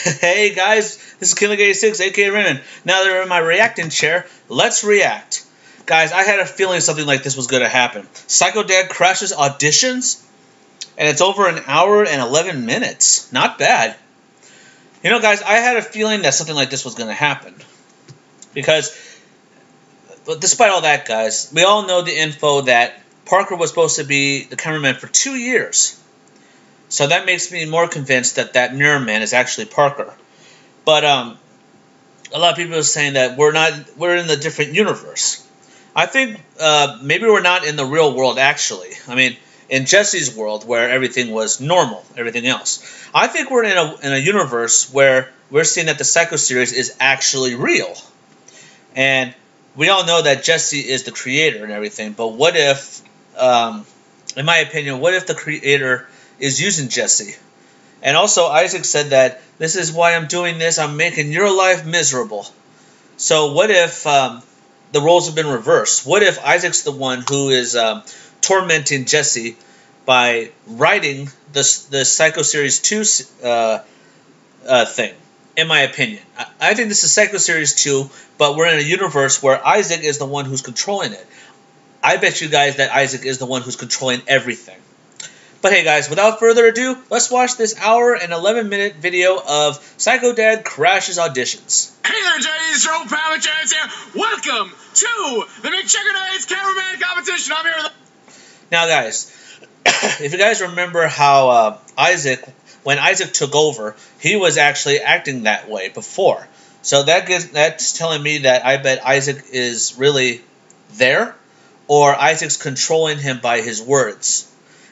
Hey guys, this is Killing86, aka Renan. Now that we're in my reacting chair, let's react. Guys, I had a feeling something like this was going to happen. Psycho Dad crashes auditions, and it's over an hour and 11 minutes. Not bad. You know, guys, I had a feeling that something like this was going to happen. Because, but despite all that, guys, we all know the info that Parker was supposed to be the cameraman for 2 years. So that makes me more convinced that that mirror man is actually Parker. But a lot of people are saying that we're in a different universe. I think maybe we're not in the real world, actually. I mean, in Jesse's world, where everything was normal, everything else. I think we're in a universe where we're seeing that the Psycho series is actually real. And we all know that Jesse is the creator and everything, but what if, in my opinion, what if the creator is using Jesse? And also, Isaac said that this is why I'm doing this. I'm making your life miserable. So what if the roles have been reversed? What if Isaac's the one who is tormenting Jesse by writing the Psycho Series 2 thing? In my opinion, I think this is Psycho Series 2, but we're in a universe where Isaac is the one who's controlling it. I bet you guys that Isaac is the one who's controlling everything. But hey guys, without further ado, let's watch this hour and 11-minute video of Psycho Dad crashes auditions. Hey there, J's, Joe Mcjuggernuggets here. Welcome to the Mcjuggernuggets cameraman competition. I'm here with Now guys, if you guys remember how when Isaac took over, he was actually acting that way before. So that's telling me that I bet Isaac is really there, or Isaac's controlling him by his words.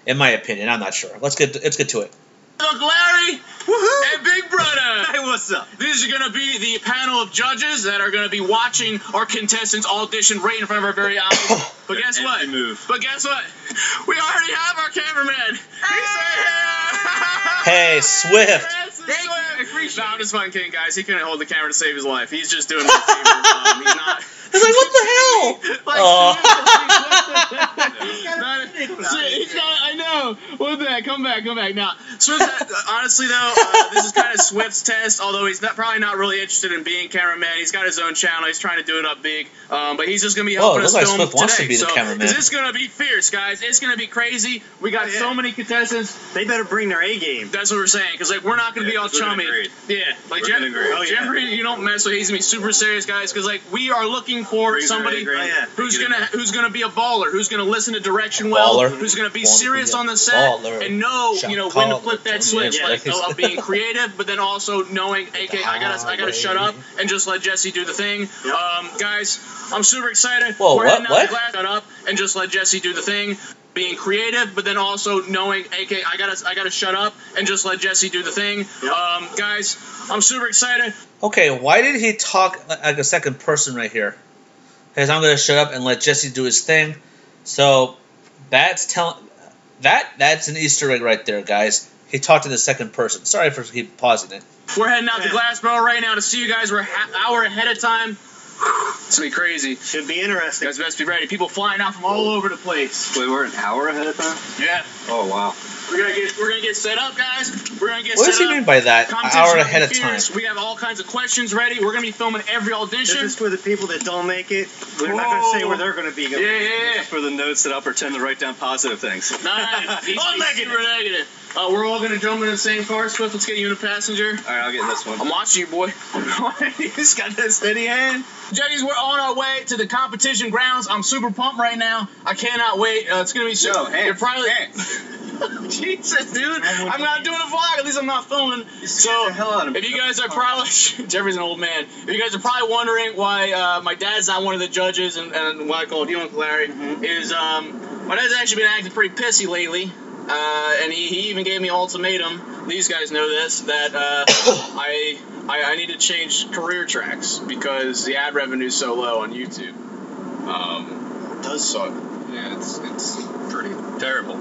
In my opinion, I'm not sure. Let's get to it. Uncle Larry and Big Brother. Hey, what's up? These are going to be the panel of judges that are going to be watching our contestants audition right in front of our very eyes. But guess what? But guess what? We already have our cameraman. He's right here. Hey, Swift. No, I'm just fucking kidding, guys. He couldn't hold the camera to save his life. He's just doing me a favor. He's not. It's like, what the hell? I know. What the heck? Come back. Now, Swift, honestly, though, this is kind of Swift's test, although he's probably not really interested in being cameraman. He's got his own channel. He's trying to do it up big. But he's just going to be helping us film Swift wants today. to be the cameraman. This is going to be fierce, guys. It's going to be crazy. We got so many contestants. They better bring their A game. That's what we're saying, because like we're not going to be all chummy. Yeah, like Jeffrey, you don't mess with. He's going to be super serious, guys, because like we are looking for somebody who's gonna be a baller, who's gonna listen to direction well, who's gonna be serious on the set and know when to flip that switch, like of being creative, but then also knowing, okay, I gotta shut up and just let Jesse do the thing. Guys, I'm super excited. Whoa, we're heading out what? Shut up and just let Jesse do the thing. Being creative, but then also knowing, okay, I gotta shut up and just let Jesse do the thing. Guys, I'm super excited. Okay, why did he talk like a second person right here? Because I'm gonna shut up and let Jesse do his thing. So that's an Easter egg right there, guys. He talked in the second person. Sorry for keep pausing it. We're heading out to Glass Barrel right now to see you guys. We're an hour ahead of time. It's gonna be crazy. Should be interesting. You guys best be ready. People flying out from all over the place. Wait, we're an hour ahead of time? Yeah. Oh, wow. We're gonna get set up, guys. We're gonna get What set does he up. mean by that? An hour ahead of time. We have all kinds of questions ready. We're gonna be filming every audition. This is for the people that don't make it. We're not gonna say where they're gonna be. Yeah. For the notes that I'll pretend to write down positive things. Nice. Super negative. We're all gonna jump in the same car. Swift, let's get you in a passenger. All right, I'll get in this one. I'm watching you, boy. He's got that steady hand. Judges, we're on our way to the competition grounds. I'm super pumped right now. I cannot wait. It's gonna be so. You're probably. Jesus, dude. I'm not doing a vlog. At least I'm not filming. So, if you guys are probably... Jeffrey's an old man. If you guys are probably wondering why my dad's not one of the judges and why I called you Uncle Larry, is my dad's actually been acting pretty pissy lately. And he even gave me an ultimatum. These guys know this, that I need to change career tracks because the ad revenue is so low on YouTube. It does suck. Yeah, it's pretty terrible.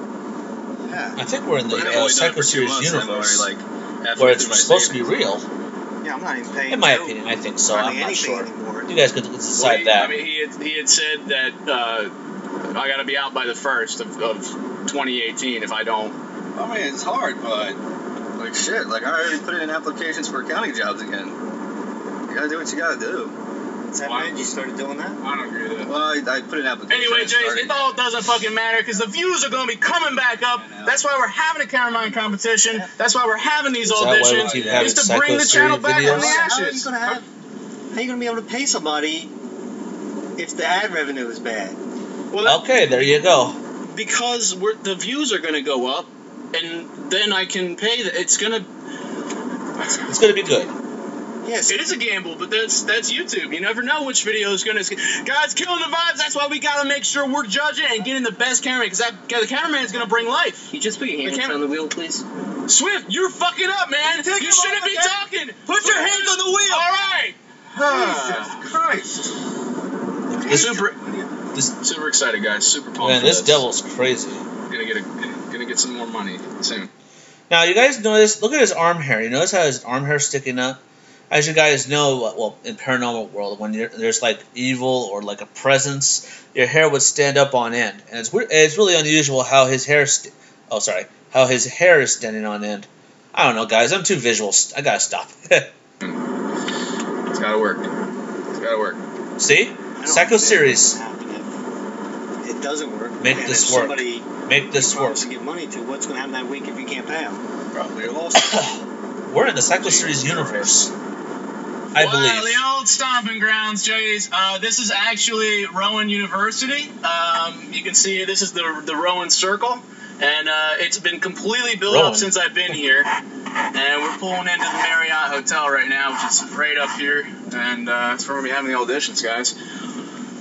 Yeah. I think we're in the Psycho Series universe, where it's supposed to be real. Yeah, I'm not even paying. In my opinion, I think so. I'm not sure. Anymore. You guys could decide that. I mean, he had said that I got to be out by the 1st of 2018 if I don't. I mean, it's hard, but like shit. Like I already put in applications for accounting jobs again. You gotta do what you gotta do. Is that right? You started doing that? I don't agree with that. Well, I put in applications. Anyway, Jace, it all doesn't fucking matter because the views are going to be coming back up. That's why we're having a cameraman competition. That's why we're having these auditions. Is to bring the channel back from the ashes. How are you going to be able to pay somebody if the ad revenue is bad? Well, Okay, there you go. because the views are going to go up, and then I can pay. It's going to. It's gonna be good. Yes, it is a gamble, but that's YouTube. You never know which video is going to... Guys, killing the vibes. That's why we got to make sure we're judging and getting the best cameraman, because the cameraman is going to bring life. You just put your hands on the wheel, please. Swift, you're fucking up, man. You shouldn't be talking. Put your hands on the wheel. All right. Jesus Christ. Super excited, guys. Super pumped. Man, for this devil's crazy. Gonna get some more money soon. Now, you guys notice, look at his arm hair. You notice how his arm hair is sticking up? As you guys know, well, in paranormal world, when there's like evil or like a presence, your hair would stand up on end, and it's really unusual how his hair how his hair is standing on end. I don't know, guys. I'm too visual. I gotta stop. It's gotta work. It's gotta work. See, Psycho series. It doesn't work. Make this work. Make this work. To give money to, what's going to happen that week if you can't pay them? Probably a lawsuit. We're in the Psycho series universe. I believe. Well, the old stomping grounds, Jays. This is actually Rowan University. You can see this is the Rowan Circle, and it's been completely built up since I've been here. And we're pulling into the Marriott Hotel right now, which is right up here, and that's where we're gonna be having the auditions, guys.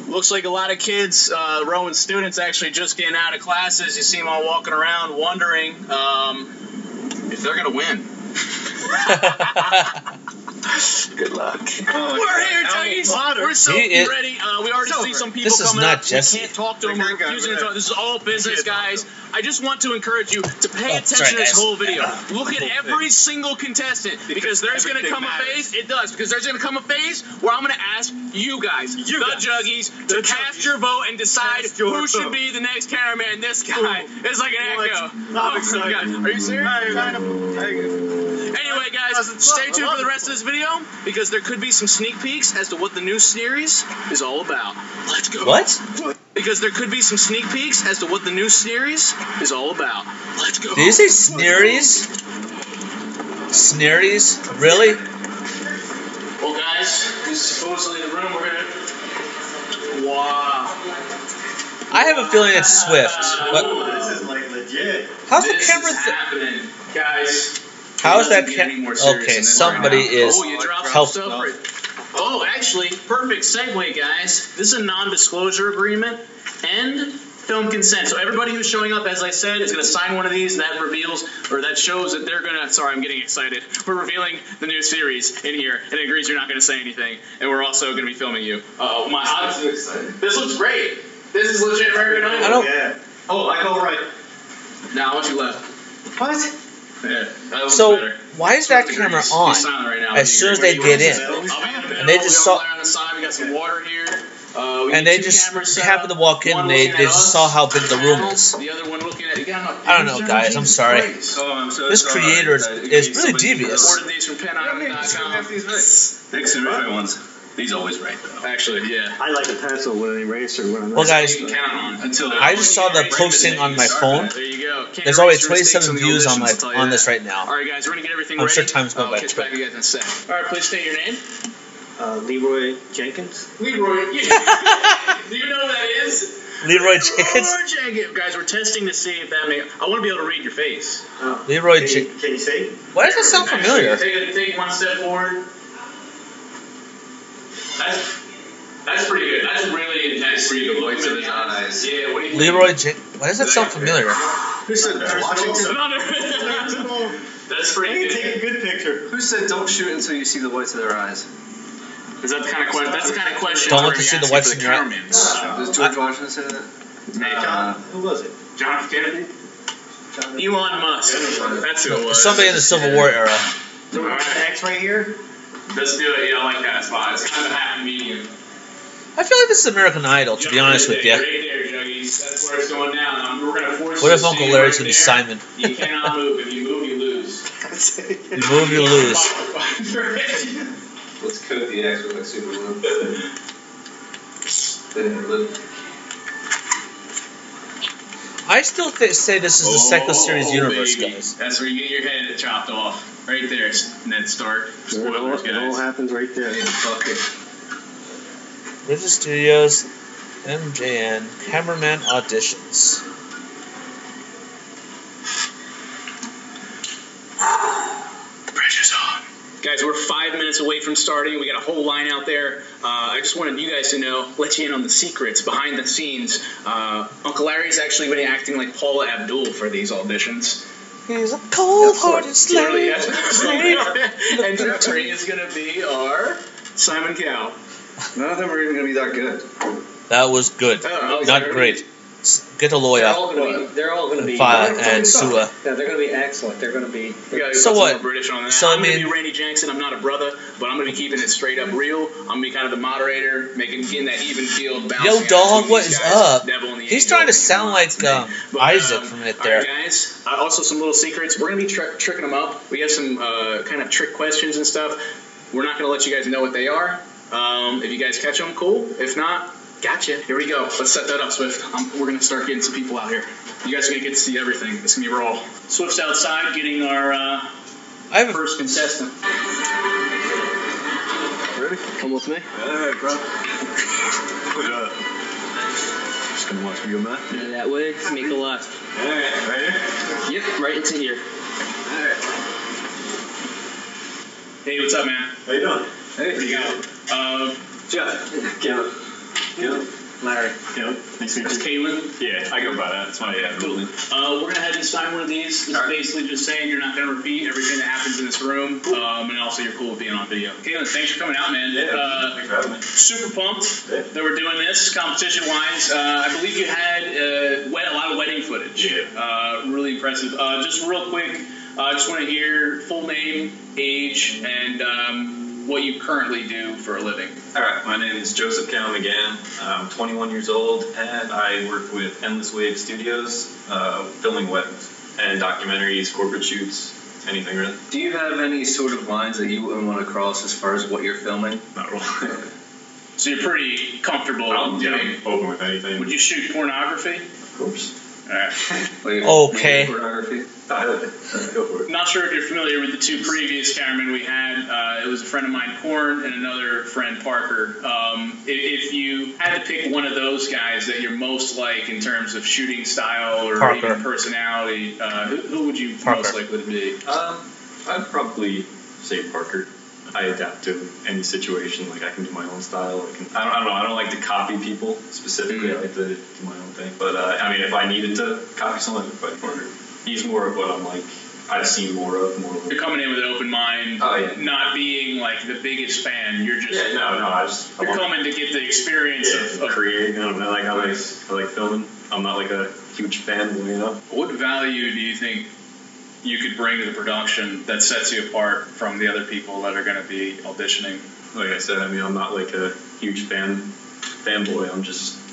Looks like a lot of kids, Rowan students, actually just getting out of classes. You see them all walking around, wondering if they're gonna win. Good luck. We're here, Juggies. We're so ready. We already see some people coming up. We can't talk to them. We're refusing to talk. This is all business, guys. I just want to encourage you to pay attention to this whole video. Look at every single contestant, because there's going to come a phase. It does, because there's going to come a phase where I'm going to ask you guys, the Juggies, to cast your vote and decide who should be the next cameraman. This guy is like an echo. Oh my God. Are you serious? Anyway, guys, stay tuned for the rest of this video, because there could be some sneak peeks as to what the new series is all about. Let's go. What? Because there could be some sneak peeks as to what the new series is all about. Let's go. Did you say Sneeries? Sneeries? Really? Well, guys, this is supposedly the room we're gonna... Wow. I have a feeling it's Swift. But This is like legit. how's the This camera? is happening, guys. How is that It doesn't get any camera? more serious Okay, than this somebody right now. is Oh, you dropped help. some stuff. Oh, actually, perfect segue, guys. This is a non-disclosure agreement and film consent. So everybody who's showing up, as I said, is going to sign one of these, and that reveals, or that shows that they're going to... Sorry, I'm getting excited. We're revealing the new series in here, and it agrees you're not going to say anything. And we're also going to be filming you. Oh, my eyes are excited. This looks great. This is legit American Idol. I don't. Yeah. Oh, I go right. Now, what you left? What? Yeah, that looks So better. why is that camera on? He's silent right now. As soon as they get in, And they just saw- on the side. We got some water here. and they just happened to walk in, and they just saw how big the room is. The other one looking at. You got enough I don't know, guys. I'm sorry. Oh, I'm so This sorry. creator is really devious. Ordered these from PenIsland.com. Next to right ones. These always right though. Actually, yeah. I like a pencil with an eraser when I'm Well, guys, You can count on until I just saw the posting on my phone. There you go. Can't There's already erase your mistakes 27 on the views on auditions, I'll tell you on that. this right now. All right, guys, we're gonna get everything I'm ready. sure time's going I'll by catch quick. back again in a sec. All right, please state your name. Leroy Jenkins. Leroy. Do you know who that is? Leroy Jenkins. Leroy Jenkins. Guys, we're testing to see if that may. I want to be able to read your face. Leroy Can Jenkins. you see? Why does that sound familiar? Take one step forward. That's pretty good. That's really intense. Pretty good. Look at his eyes. Yeah. What do you think? Leroy Jenkins. Why does that sound familiar? Who said Washington? That's pretty Take a good. good picture. Who said don't shoot until you see the whites of their eyes? Is that the kind of question? That's the kind of question. Don't we're want to see gonna the ask whites for in your eyes. cameramans. Does George Washington say that? Who was it? John F. Kennedy. Elon Musk. That's who it was. Somebody in the Civil War era. So we got an X right here. Let's do it. Yeah, I like that spot. It's kind of a happy medium. I feel like this is American Idol, to be honest with you. Right there, Juggies. That's where it's going down. We're going to force What you if to Uncle stand Larry's right gonna be there. Simon? You cannot move. If you move, you lose. You move, you lose. Let's code the X with like super glue. I still say this is the Psycho Series universe, baby. guys. That's where you get your head chopped off. Right there, Ned Stark. Spoilers, It all guys. happens right there. Ridge Studios, MJN, Cameraman Auditions. Pressure's on. Guys, we're 5 minutes away from starting. We got a whole line out there. I just wanted you guys to know, let you in on the secrets behind the scenes. Uncle Larry's actually been acting like Paula Abdul for these auditions. He's a cold-hearted slave. And Jeffrey is going to be our Simon Cowell. None of them are even going to be that good. That was good. Not great. Get a lawyer. They're all going to be. And Sua. Yeah, they're going to be excellent. They're going to be. So what? British on that. So, I'm going to be Randy Jackson. I'm not a brother, but I'm going to be keeping it straight up real. I'm going to be kind of the moderator, getting that even field balance. Yo, dog, what is up? He's He's trying to sound like Isaac from it there. Alright, guys. Also, some little secrets. We're going to be tricking them up. We have some kind of trick questions and stuff. We're not going to let you guys know what they are. If you guys catch them, cool. If not, gotcha. Here we go. Let's set that up, Swift. We're going to start getting some people out here. You guys are going to get to see everything. It's going to be raw. Swift's outside getting our first contestant. Ready? Come with me. Alright, bro. Just gonna watch me go mad? That way, make a left. Alright, right here? Yep, right into here. Alright. Hey, what's up, man? How you doing? Hey. What do you got? Jeff. Caleb. Larry. Caleb. Nice to meet That's you. Caitlin. Yeah, I go by that. It's fine. Yeah, Cool. We're going to head and sign one of these. This is basically just saying you're not going to repeat everything that happens in this room. And also you're cool with being on video. Caitlin, thanks for coming out, man. Thanks for having me. Super pumped that we're doing this competition-wise. I believe you had a lot of wedding footage. Yeah. Really impressive. Just real quick, I just want to hear full name, age, and what you currently do for a living. Alright, my name is Joseph Callum again. I'm 21 years old and I work with Endless Wave Studios, filming weddings and documentaries, corporate shoots, anything really. Do you have any sort of lines that you wouldn't want to cross as far as what you're filming? Not really. So you're pretty comfortable I'm doing. open with anything. Would you shoot pornography? Of course. Alright. Okay. Pornography? Go for it. Not sure if you're familiar with the two previous cameramen we had. It was a friend of mine, Korn, and another friend, Parker. If you had to pick one of those guys that you're most like in terms of shooting style or Parker. even personality, who would you Parker. most likely to be? I'd probably say Parker. I adapt to any situation. Like I can do my own style. I don't know. I don't like to copy people specifically. I like to do my own thing. But I mean, if I needed to copy someone, I'd probably Parker. He's more of what I'm like. I've seen more of. You're coming in with an open mind, Oh, yeah. not being like the biggest fan. You're just Yeah, no. you're coming to get the experience of create. I like filming. I'm not like a huge fanboy, you know. What value do you think you could bring to the production that sets you apart from the other people that are going to be auditioning? Like I said, I mean, I'm not like a huge fanboy.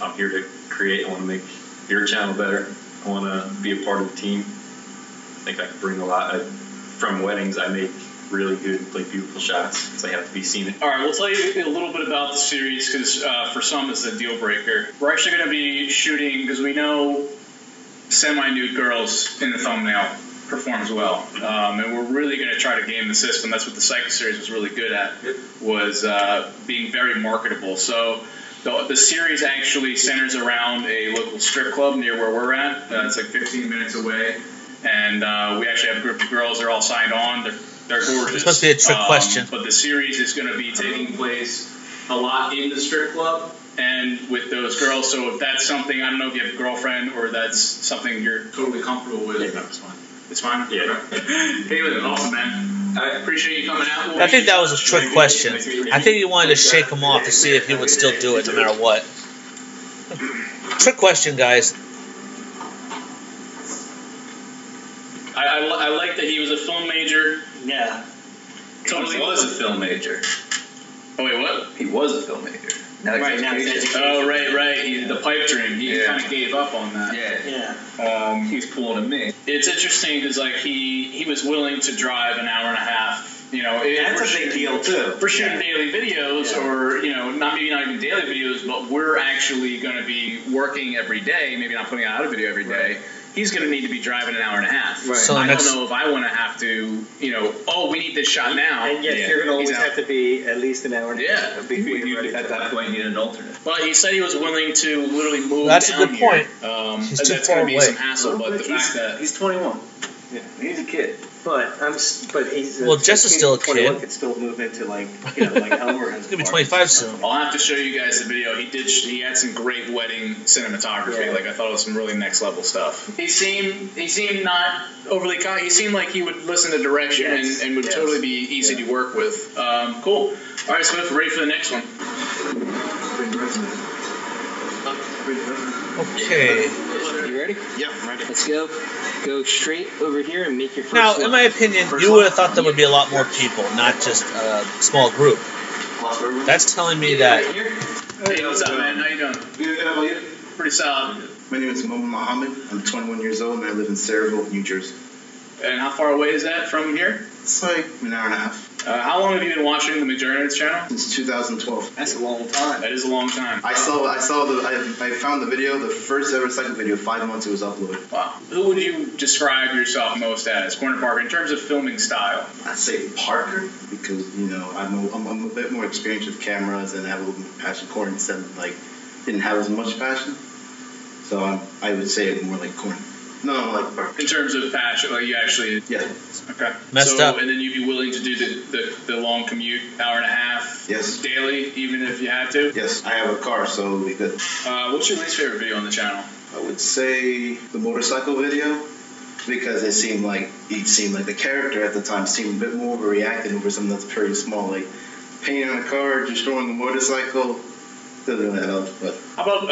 I'm here to create. I want to make your channel better. I want to be a part of the team. I think I can bring a lot. From weddings, I make really good, like beautiful shots because they have to be scenic. All right, we'll tell you a little bit about the series because for some it's a deal breaker. We're actually going to be shooting because we know semi-nude girls in the thumbnail performs well, and we're really going to try to game the system. That's what the Psycho series was really good at, was being very marketable. So the series actually centers around a local strip club near where we're at. It's like 15 minutes away, and we actually have a group of girls. They're all signed on. They're gorgeous. It's supposed to be a trick question. But the series is going to be taking place a lot in the strip club and with those girls. So if that's something, I don't know if you have a girlfriend or that's something you're totally comfortable with. Yeah, that's fine. It's fine? Yeah. Caitlin, awesome, man. I appreciate you coming out. I think that was a trick question. I think he wanted to shake him off to see if he would still do it no matter what. Trick question, guys. I like that he was a film major. Yeah. Totally was a film major. Oh wait, what? He was a filmmaker. Now Right, now he's education. Oh right. The pipe dream. He kind of gave up on that. Yeah. He's pulling a me. It's interesting because like he was willing to drive an hour and a half. You know, That's a big deal too. For shooting daily videos, or you know, not even daily videos, but we're actually going to be working every day. Maybe not putting out a video every day. He's going to need to be driving an hour and a half. Right. So I don't know if I want to have to, you know, we need this shot now. And yet you're going to always He's out. have to be at least an hour and a half before you're ready. At that point, you need an alternate. Well, he said he was willing to literally move That's down a good point. Here. He's too That's far going to be away. some hassle, but the fact that He's 21. Yeah, he's a kid. But he's Well, Jess is still a 21 kid. could still move into like Elmer has. He's gonna be 25 soon. I'll have to show you guys the video. He had some great wedding cinematography. Yeah. Like I thought it was some really next level stuff. He seemed not overly He seemed like he would listen to direction and would totally be easy to work with. Cool. All right, Smith, we're ready for the next one. Okay. You ready? Yeah, I'm ready. Let's go. Go straight over here and make your first Now, one. in my opinion, you would have thought there would be a lot more people, not just a small group. That's telling me that. Hey, what's up, man? How you doing? Good, how about you? Pretty solid. My name is Muhammad. I'm 21 years old and I live in Sayreville, New Jersey. And how far away is that from here? It's like an hour and a half. How long have you been watching the Mcjuggernuggets channel? Since 2012. That's a long time. That is a long time. I found the video, the first ever cycle video, 5 months it was uploaded. Wow. Who would you describe yourself most as, Corner Parker, in terms of filming style? I'd say Parker because I'm a bit more experienced with cameras and I have a little more passion. Corn didn't have as much passion, so I would say more like Corn. No, like Parker. In terms of passion, like you actually. Yeah. Okay. Messed up. And then you'd be willing to do the long commute, hour and a half. Yes. Daily, even if you had to. Yes, I have a car, so it'll be good. What's your least favorite video on the channel? I would say the motorcycle video because it seemed like the character at the time seemed a bit more overreacting over something that's pretty small, like painting on a car, destroying a motorcycle. Doesn't really help, but. How about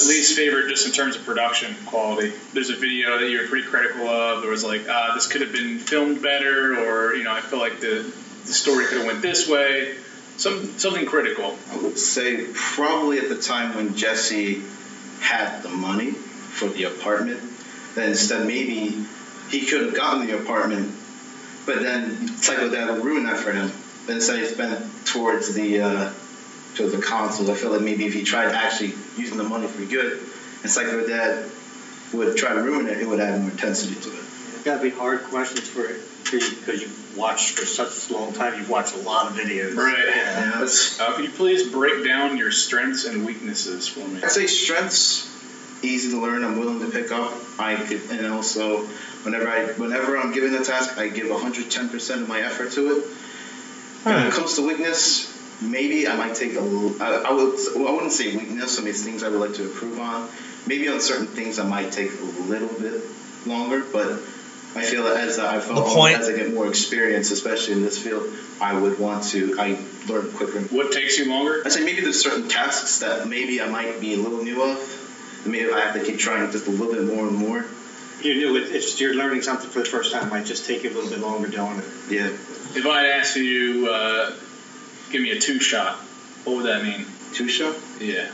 least favorite just in terms of production quality? There's a video that you were pretty critical of. There was like, this could have been filmed better, or I feel like the story could have went this way. Something critical. I would say probably at the time when Jesse had the money for the apartment, then instead maybe he could have gotten the apartment, but then Psycho Dad would ruin that for him. Then instead he spent towards the consoles. I feel like maybe if he tried actually using the money for good, and Psycho Dad would try to ruin it, it would add more intensity to it. It's got to be hard questions for you because you've watched for such a long time. You've watched a lot of videos. Right. Yeah. Could you please break down your strengths and weaknesses for me? I'd say strengths, easy to learn. I'm willing to pick up. And also whenever I'm given a task, I give 110% of my effort to it. When it comes to weakness, maybe I might take a little. I wouldn't say weakness. I mean, it's things I would like to improve on. Maybe on certain things I might take a little bit longer, but I feel that as I get more experience, especially in this field, I learn quicker. What takes you longer? I say maybe there's certain tasks that maybe I might be a little new of. Maybe I have to keep trying just a little bit more and more. You're new. If you're learning something for the first time, it might just take you a little bit longer doing it. Yeah. If I had asked you, give me a 2-shot, what would that mean? 2-shot? Yeah.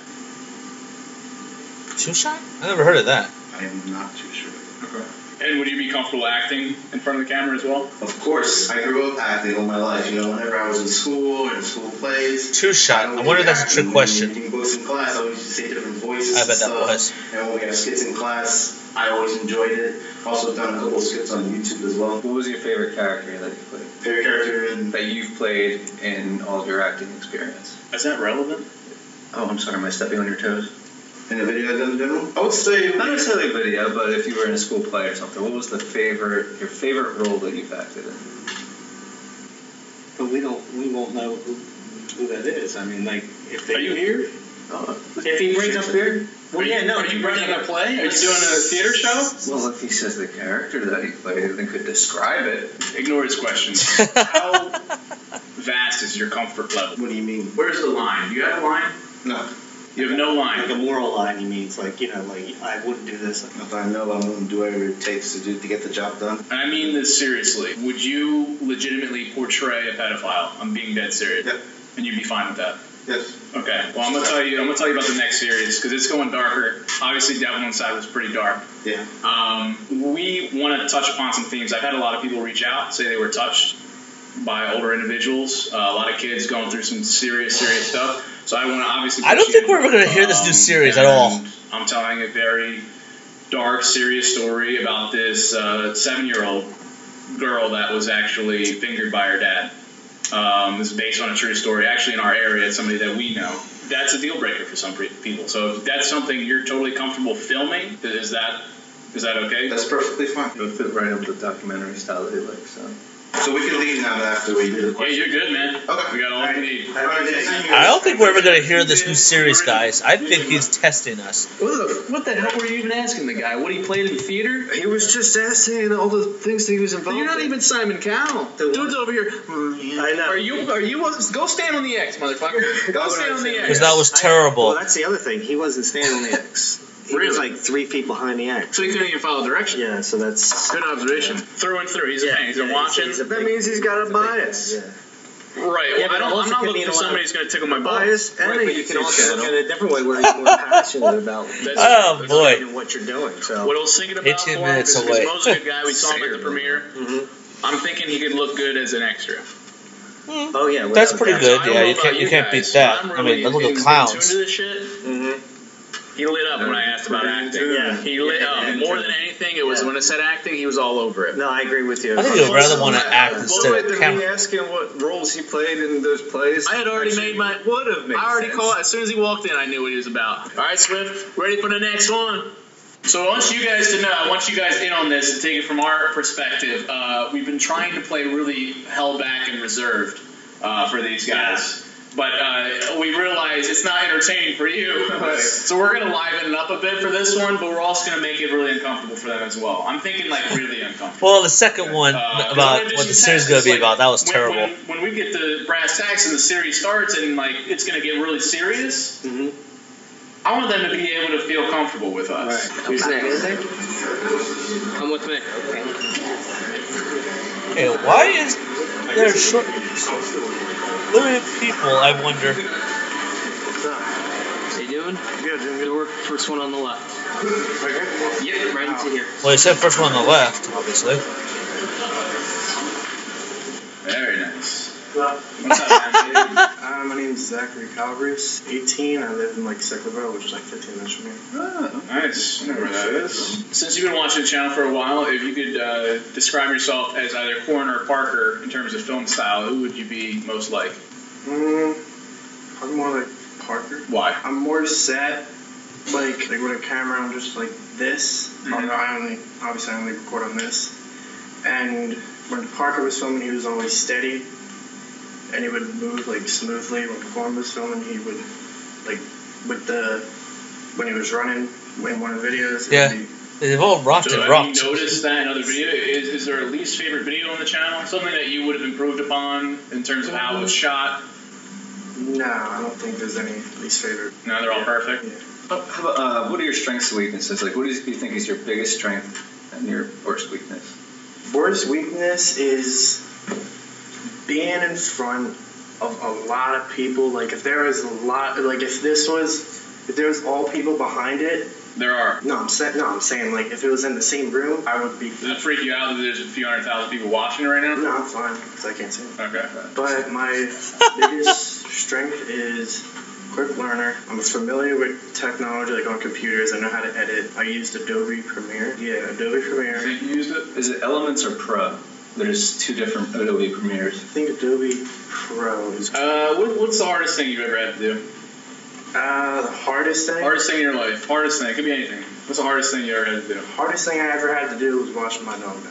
2-shot? I never heard of that. I am not too sure. Okay. And would you be comfortable acting in front of the camera as well? Of course. I grew up acting all my life. Whenever I was in school or in school plays. 2-shot. I wonder if that's a trick question. In books in class, I always used to say different voices. I bet that was. And when we have skits in class, I always enjoyed it. Also done a couple of skits on YouTube as well. What was your favorite character that you played? Favorite character that you've played in all of your acting experience? Is that relevant? Oh, I'm sorry. Am I stepping on your toes? In a video I've done in general? I would say... Not necessarily a video, but if you were in a school play or something, what was your favorite role that you've acted in? But we won't know who that is. I mean, like, if they... Are you here? If he brings up here... Well, are you running a play? Are you doing a theater show? Well, if he says the character that he played, then could describe it. Ignore his questions. How vast is your comfort level? What do you mean? Where's the line? Do you have a line? No. You have no line. Like a moral line, he means, like, I wouldn't do this. If I know I'm going to do whatever it takes to get the job done. And I mean this seriously. Would you legitimately portray a pedophile? I'm being dead serious. Yep. and you'd be fine with that. Yes. Okay. Well, I'm gonna tell you about the next series because it's going darker. Obviously, Devil Inside was pretty dark. Yeah. We want to touch upon some themes. I've had a lot of people reach out, say they were touched by older individuals. A lot of kids going through some serious stuff. So I want to obviously. I don't think we're going to hear this new series at all. I'm telling a very dark, serious story about this 7-year-old girl that was actually fingered by her dad. This is based on a true story. Actually, in our area, it's somebody that we know. That's a deal breaker for some people. So if that's something you're totally comfortable filming, is that okay? That's perfectly fine. It would fit right up with the documentary style that he likes. So we can leave now after we do the Yeah, question. you're good, man. Okay. We got all we need. I don't think we're ever going to hear this new series, guys. I think he's testing us. What the hell were you even asking the guy? What he played in theater? He was just asking all the things that he was involved You're not in. even Simon Cowell. Dude's over here. I know. Are you? Go stand on the X, motherfucker. Go stand on the Because X. that was terrible. Well, that's the other thing. He wasn't standing on the X. He was Really? like 3 feet behind the X. So he couldn't even follow direction. Yeah, so that's... Good observation. Through and through. He's a fan. He's been watching. That means he's got a bias. Right. Yeah, Well, but I'm also not could looking mean for a lot somebody of who's going to tickle my balls. Bias, and Right, you can also look at it a different way where he's more passionate about Oh, boy. what you're doing. So What I was thinking about 18 for him, minutes because away. Mo's a good guy. We saw him at the premiere. I'm thinking he could look good as an extra. Oh yeah, That's pretty without good. I don't Yeah, know you about can't beat guys, that. but I'm I mean, really they look like in clowns. tune to this shit. He lit up when I asked about acting. Yeah. He lit up. More than anything, it was when I said acting, he was all over it. No, I agree with you. I think you'd rather want to act instead of Did we camera. ask him what roles he played in those plays? I had already made my. Would have made I already sense. called. As soon as he walked in, I knew what he was about. All right, Swift, ready for the next one? So I want you guys to know, I want you guys in on this and take it from our perspective. We've been trying to play really held back and reserved for these guys. But we realize it's not entertaining for you. So we're going to liven it up a bit for this one, but we're also going to make it really uncomfortable for them as well. I'm thinking like really uncomfortable. Well, the second one about what the series is going to be about, that was terrible. When we get the brass tacks and the series starts and like it's going to get really serious, I want them to be able to feel comfortable with us. Who's next? Come with me. Hey, why is there short limited people? I wonder. How you doing? Good, doing good. Door, first one on the left. Right here? Yep, right into here. Well, you said first one on the left, obviously. Very nice. Hello. What's up, man? My name's Zachary Calabrese, 18. I live in like Sicklerville, which is like 15 minutes from here. Oh, nice. I know where that is. Since you've been watching the channel for a while, if you could describe yourself as either Corn or Parker in terms of film style, who would you be most like? Probably more like Parker. Why? I'm more set, like with a camera. I'm just like this. Obviously I only record on this. And when Parker was filming, he was always steady, and he would move like smoothly. When Corn was filming, he would like when he was running in one of the videos. Yeah. They've all rocked So and have rocked. you noticed that in other video? Is there a least favorite video on the channel? Something that you would have improved upon in terms of how it was shot? No, I don't think there's any least favorite. No, they're all perfect. Yeah. How about, what are your strengths and weaknesses? Like, what do you think is your biggest strength and your worst weakness? Worst weakness is being in front of a lot of people. Like if there was a lot, like if there was all people behind it. There are. I'm saying like if it was in the same room, I would be. Does that freak you out that there's a few 100,000 people watching right now? No, I'm fine because I can't see them. Okay. But my biggest strength is quick learner. I'm familiar with technology, like on computers. I know how to edit. I used Adobe Premiere. Yeah, Adobe I Premiere. think you used it? Is it Elements or Pro? There's two different Adobe Premieres. I think Adobe Pro is. What's the hardest thing you've ever had to do? The hardest thing. Hardest thing in your life. Hardest thing. It could be anything. What's the hardest thing you ever had to do? Hardest thing I ever had to do was watching my dog die.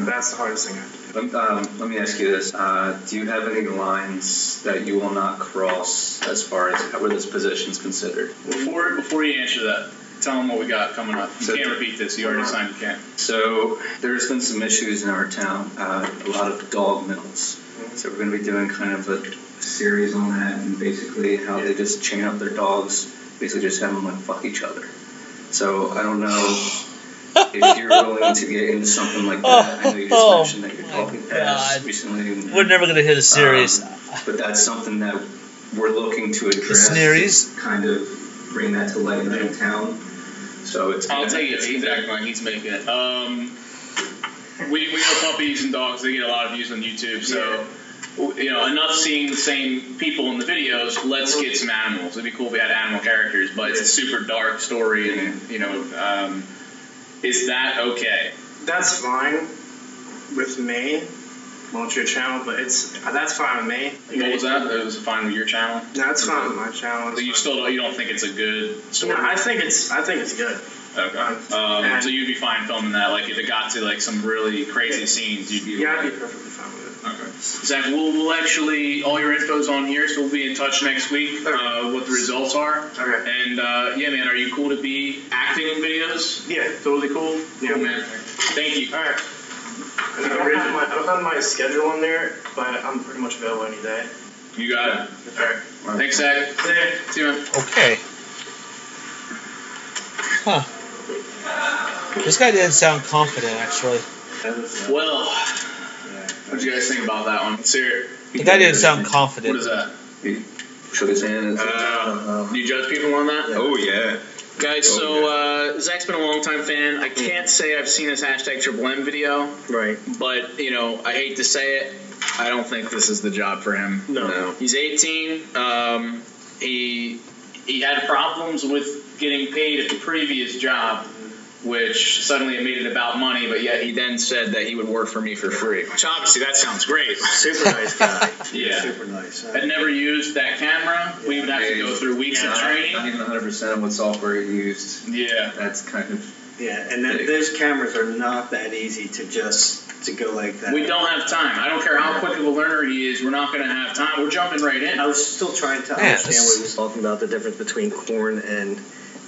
That's the hardest thing I had to do. Let me ask you this. Do you have any lines that you will not cross as far as where this position is considered? Before you answer that, tell them what we got coming up. You can't repeat this. You already signed. You can't. So there's been some issues in our town. A lot of dog mills. So we're going to be doing kind of a series on that and basically how they just chain up their dogs, basically just have them like fuck each other. So I don't know if you're willing to get into something like that, I know you just mentioned that you're talking pads recently. We're never gonna hit a series. But that's something that we're looking to address. Series? Kind of bring that to light in town. So it's. I'll tell you exactly what he's making it. We know puppies and dogs. They get a lot of views on YouTube. So, enough seeing the same people in the videos. Let's get some animals. It'd be cool if we had animal characters. But it's a super dark story, and is that okay? That's fine with me. Launch your channel, but that's fine with me. What was that? That was fine with your channel? No, it's fine with my channel. So you don't think it's a good story? No, I think it's good. Okay. So you'd be fine filming that. Like if it got to like some really crazy scenes, you'd be. Yeah, I'd be perfectly fine with it. Okay. Zach, we'll actually all your info's on here, so we'll be in touch next week. What the results are. Okay. And yeah, man, are you cool to be acting in videos? Yeah, totally cool. Yeah, cool, man. Thank you. All right. I don't have my schedule on there, but I'm pretty much available any day. You got it. All right. Thanks, Zach. See you, man. Okay. Huh. This guy didn't sound confident, actually. Well, what do you guys think about that one? Let's hear it. The guy didn't sound confident. What is that? He shook his hand. Do you judge people on that? Oh yeah. Guys, so Zach's been a long-time fan. I can't say I've seen his #TripleM video. Right. But, I hate to say it, I don't think this is the job for him. No. He's 18. He had problems with getting paid at the previous job, which suddenly it made it about money, but yet he then said that he would work for me for free. Which obviously that sounds great. Super nice guy. Yeah. Super nice. I'd never used that camera. We would have to go through weeks of training. Not even 100% of what software he used. Yeah. That's kind of. Yeah, and those cameras are not that easy to go like that. We don't have time. I don't care how quick of a learner he is. We're not going to have time. We're jumping right in. I was still trying to understand what he was talking about, the difference between Corn and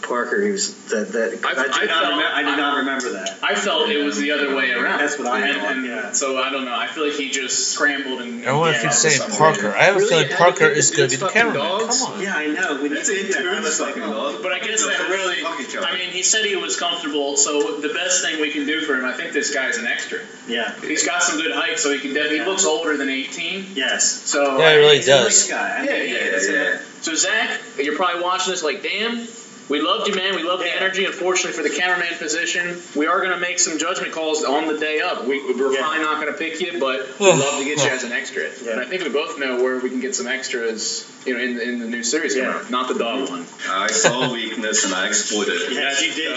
Parker. He was I did not remember that. I felt it was the other way around. That's what I thought. So I don't know. I feel like he just scrambled and. Everyone keeps saying Parker. I have a feeling Parker is going to be the cameraman. Come on. Yeah, I know. When That's you did that, I was like, oh. But I guess that really. I mean, he said he was comfortable. So the best thing we can do for him, I think this guy's an extra. Yeah. He's got some good height, so he can definitely. He looks older than 18. Yes. So yeah, he really he's does. a nice guy. Yeah. So Zach, you're probably watching this like, damn. We loved you, man. We love the energy. Unfortunately, for the cameraman position, we are going to make some judgment calls on the day up. We're probably not going to pick you, but we'd love to get you as an extra. Yeah. And I think we both know where we can get some extras, in the new series coming out. Not the dog one. I saw weakness and I exploited it. Yes, you did.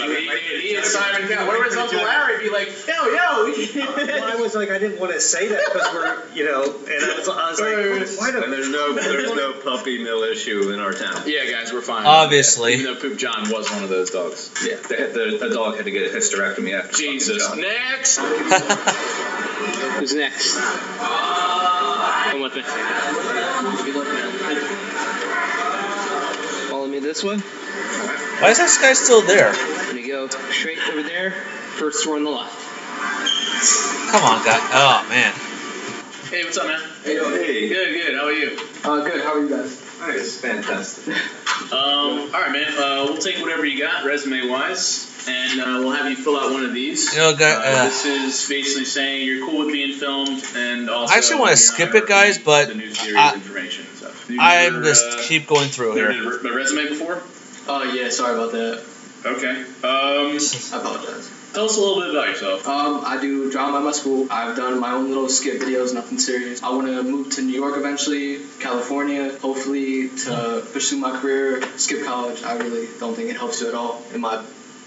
He and Simon Cowell. Where was Uncle Larry? Be like, yo. Well, I was like, I didn't want to say that because we're, and I was like, why don't? And there's no puppy mill issue in our town. Yeah, guys, we're fine. Obviously. Even though Poop John was one of those dogs. Yeah, the dog had to get a hysterectomy after. Jesus. Next. Who's next? Come with me. Follow me this way. Why is this guy still there? There you go. Straight over there. First door on the left. Come on, guy. Oh, man. Hey, what's up, man? Hey. Good. How are you? Good. How are you guys? Nice, fantastic. All right, man. We'll take whatever you got, resume-wise, and we'll have you fill out one of these. This is basically saying you're cool with being filmed, and also. I actually want to skip it, guys, but the new series information and stuff. I'm just keep going through here. Never did a resume before? Yeah. Sorry about that. Okay. I apologize. Tell us a little bit about yourself. I do drama at my school. I've done my own little skit videos, nothing serious. I want to move to New York eventually, California, hopefully to pursue my career, skip college. I really don't think it helps you at all. In my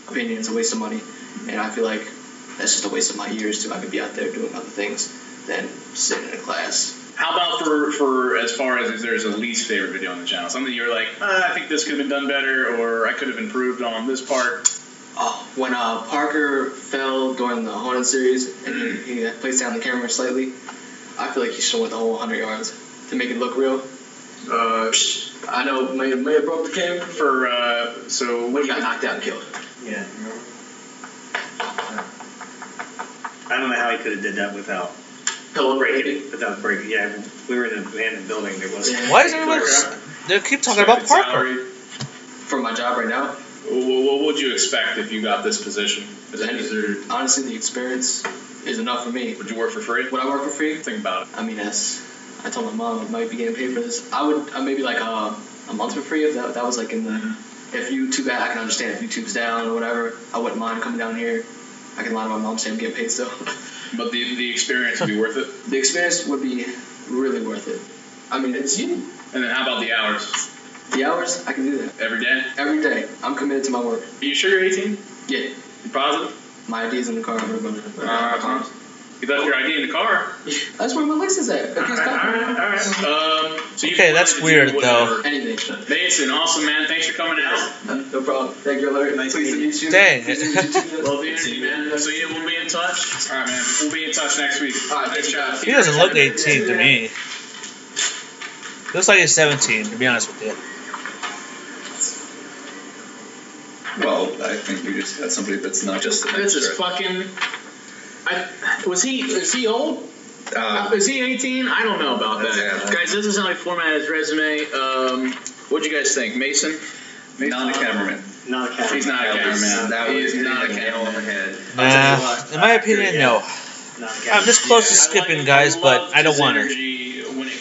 opinion, it's a waste of money. And I feel like that's just a waste of my years too. I could be out there doing other things than sitting in a class. How about for as far as if there's a least favorite video on the channel? Something you're like, I think this could have been done better, or I could have improved on this part. Oh, when Parker fell during the Haunted series and he placed down the camera slightly, I feel like he should have went the whole 100 yards to make it look real. I know may have broke the camera so when he got knocked out and killed. Yeah. I don't know how he could have did that without breaking. Yeah, we were in an abandoned building. There was. Why is everyone? They keep talking about Parker. For my job right now. What would you expect if you got this position? Honestly, the experience is enough for me. Would you work for free? Would I work for free? Think about it. I mean, I told my mom I might be getting paid for this. I would maybe like a month for free if that was like in the. If YouTube, I can understand if YouTube's down or whatever. I wouldn't mind coming down here. I can lie to my mom saying I'm getting paid still. But the experience would be worth it? The experience would be really worth it. I mean, it's you. And then how about the hours? The hours, I can do that. Every day? Every day. I'm committed to my work. Are you sure you're 18? Yeah. You positive? My ID's in the car. You left your ID in the car? That's where my license at. All right. So Okay, that's weird, though. Anything. Mason, awesome, man. Thanks for coming out. No problem. Thank you, Larry. Nice to meet you. Dang. Love the energy, man. So yeah, we'll be in touch. All right, man. We'll be in touch next week. All right, Nice job. He doesn't look 18 to me. Looks like he's 17, to be honest with you. Well, I think you just had somebody that's not just an This is extra. fucking. Is he old? Is he 18? I don't know about that. Yeah. Guys, this is how I formatted his resume. What'd you guys think? Mason? Not a cameraman. Not a cameraman. He's not a cameraman. That He was is not a nail on the cameraman. head. In my opinion, no. I'm this close to skipping, guys, but I don't want to.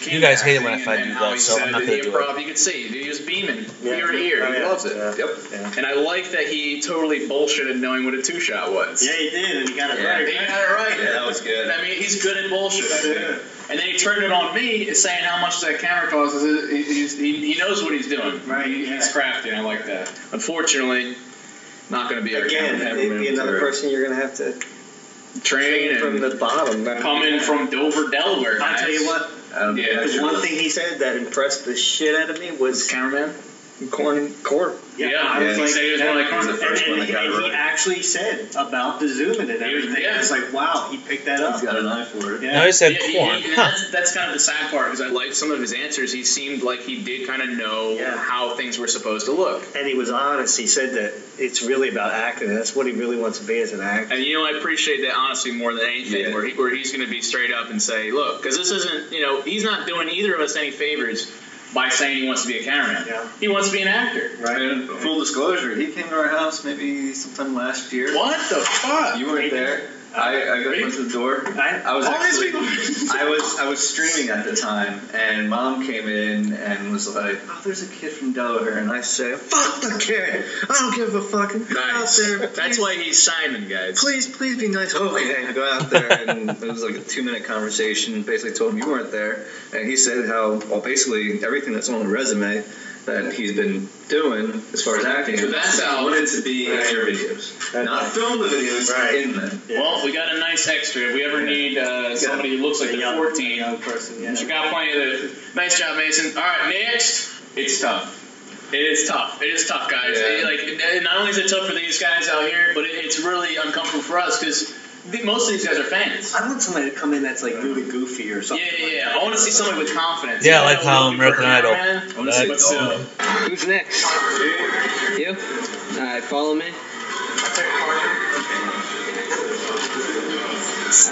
You guys hate it when I do that, so I'm not going to do it. You could see, he was beaming Yeah. ear to ear. He loves it. Yeah. Yep. Yeah. And I like that he totally bullshitted knowing what a two-shot was. Yeah, he did, and he got it Yeah. right. He got it right. Yeah, that was good. I mean, he's good at bullshit, I think. And then he turned it on me, saying how much that camera costs. He knows what he's doing. Right, He's crafty, and I like that. Unfortunately, not going to be Again, it'd be another person you're going to have to train from and the bottom. coming from Dover, Delaware. I'll tell you what. Yeah, Because one thing he said that impressed the shit out of me was cameraman. corn. Yeah, I was he like, said he was one of the He was the first one that got it and he right. actually said about the zooming and everything. Yeah. It's like, wow, he picked that up. He's got an eye for it. Yeah. No, he said Yeah, corn. and that's kind of the sad part, because I liked some of his answers. He seemed like he did kind of know how things were supposed to look. And he was honest. He said that it's really about acting. And that's what he really wants to be as an actor. And, I appreciate that honesty more than anything, Yeah. where he's going to be straight up and say, look, because this isn't, he's not doing either of us any favors by saying he wants to be a cameraman. Yeah. He wants to be an actor. Right. And full disclosure, he came to our house maybe sometime last year. What the fuck? You weren't there. I went to the door. I was All these actually, people. I was streaming at the time, and Mom came in and was like, "Oh, there's a kid from Delaware," and I said, "Fuck the kid! I don't give a fucking go out Nice. there. That's why he's Simon, guys. Please be nice." Okay, I go out there, and it was like a 2-minute conversation. Basically, told him you weren't there, and he said how basically everything that's on the resume that he's been doing as far as acting. So that's how- wanted to be in your videos, not film the videos, in them. Well, we got a nice extra. If we ever need somebody who looks like they're 14, young person. Yeah. we got plenty of the. Nice job, Mason. All right, next. It's tough. It is tough. It is tough, guys. Yeah. Not only is it tough for these guys out here, but it's really uncomfortable for us because most of these guys are fans. I want somebody to come in that's like really goofy or something. Yeah. I want to see somebody with confidence. Yeah, like how we're looking for American Idol. cameraman, I want to see but still. Who's next? You? Alright, follow me.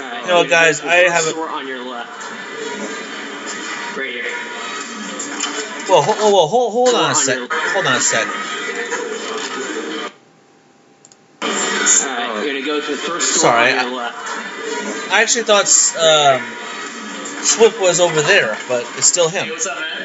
Alright. You know what, guys, I have a... Store on your left. Right here. Well, hold on a sec. Hold on a sec. Alright, you're gonna go to the first store Sorry, on your left. I actually thought Swift was over there, but it's still Hey, him. what's up, man?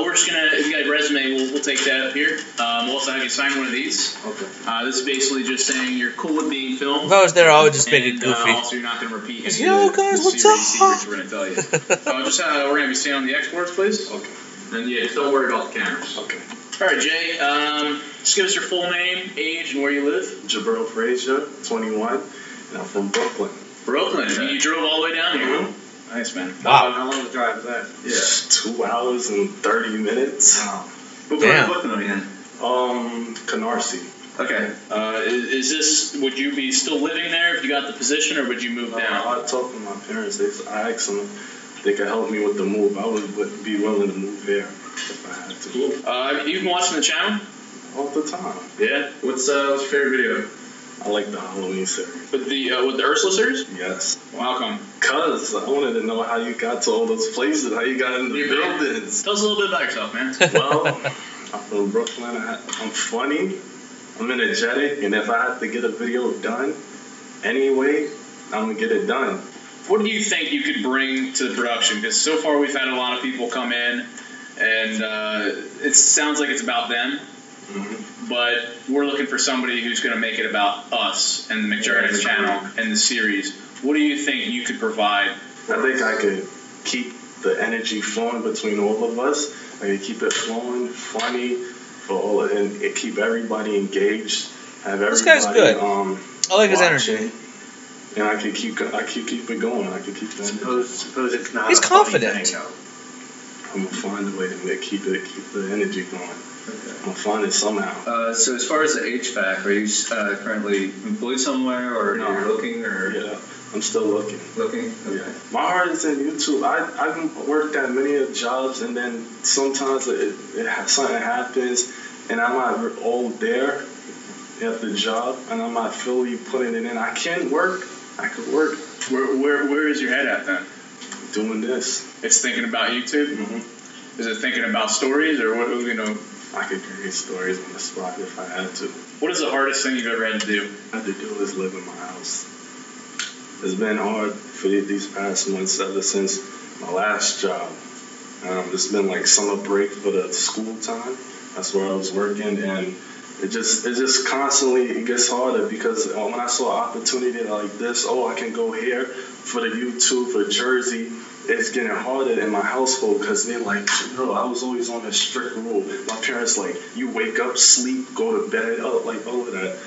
We're just gonna, if you got a resume, we'll take that up here. We'll also have you sign one of these. Okay. This is basically just saying you're cool with being filmed. If I was there, I would just make it And, goofy. also, you're not going to repeat any Yo, of the guys, what's secret up? secrets we're going to tell you. We're going to be staying on the exports, please. Okay. And yeah, just don't worry about the cameras. Okay. All right, Jay. Just give us your full name, age, and where you live. Jabril Frazier, 21, and I'm from Brooklyn. Brooklyn. You drove all the way down here. Nice, man. Wow. How long the drive is that? Yeah. 2 hours and 30 minutes. Wow. What part Damn. of Brooklyn are you in? Canarsie. Okay. Is this? Would you be still living there if you got the position, or would you move down? I talked to my parents. I asked them if they could help me with the move. I would be willing to move here if I had to. You've been watching the channel? All the time. Yeah. What's your favorite video? I like the Halloween series. With the Ursula series? Yes. Well, how come? Because I wanted to know how you got to all those places, how you got in the buildings. Tell us a little bit about yourself, man. Well, I I'm from Brooklyn. I'm funny. I'm energetic, and if I have to get a video done anyway, I'm gonna get it done. What do you think you could bring to the production? Because so far we've had a lot of people come in, and it sounds like it's about them. Mm-hmm. But we're looking for somebody who's going to make it about us and the Mcjuggernuggets channel and the series. What do you think you could provide? I think I could keep the energy flowing between all of us. I could keep it flowing, funny, and keep everybody engaged. Have everybody. This guy's good. I like his watching. energy. And I could keep it going. I could keep that. Suppose it's not. He's confident. I'm gonna find a way to keep the energy going. Okay. I'm gonna find it somehow. So as far as the HVAC, are you currently employed somewhere, or no. You're looking, or yeah, I'm still looking. Looking. Okay. Yeah. My heart is in YouTube. I've worked at many jobs, and then sometimes something happens, and I'm not all there at the job, and I'm not fully putting it in. I can work. I could work. Where is your head at then? Doing this. It's thinking about YouTube? Mm-hmm. Is it thinking about stories, or what, you know? I could create stories on the spot if I had to. What is the hardest thing you've ever had to do? I had to do is live in my house. It's been hard for these past months ever since my last job. It's been like summer break for the school time. That's where I was working, and it just constantly it gets harder because when I saw an opportunity like this, I can go here for the YouTube for Jersey. It's getting harder in my household because they're like, bro, I was always on a strict rule. My parents like, you wake up, sleep, go to bed, like all of that.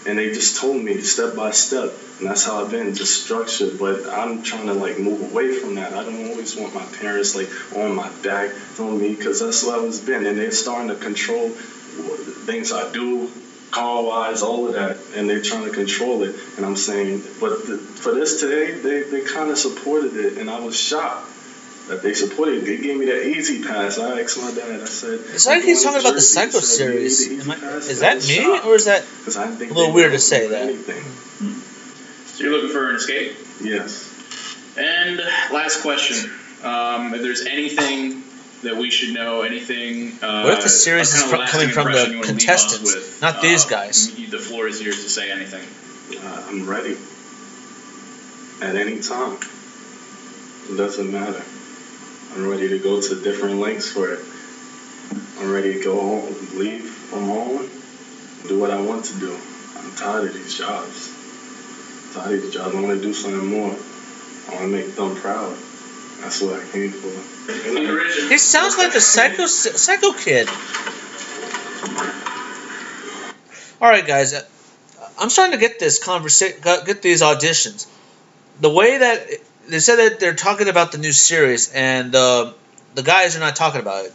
And they just told me step by step. And that's how I've been, just structured. But I'm trying to like move away from that. I don't always want my parents like on my back telling me because that's what I was been. And they're starting to control things I do, car-wise, all of that, and they're trying to control it. And I'm saying, but for this today, they kind of supported it, and I was shocked that they supported it. They gave me that easy pass. I asked my dad, I said... It's like he's talking about the Psycho series. Is that me, or is that a little weird to say that? So you're looking for an escape? Yes. And last question. If there's anything that we should know, anything... what if the series is coming from the contestants, not these guys? The floor is yours to say anything. I'm ready. At any time. It doesn't matter. I'm ready to go to different lengths for it. I'm ready to go home, leave from home, do what I want to do. I'm tired of these jobs. I want to do something more. I want to make them proud. That's what I came for. He sounds like the psycho kid. All right, guys. I'm starting to get this get these auditions. The way that they said that they're talking about the new series, and the guys are not talking about it.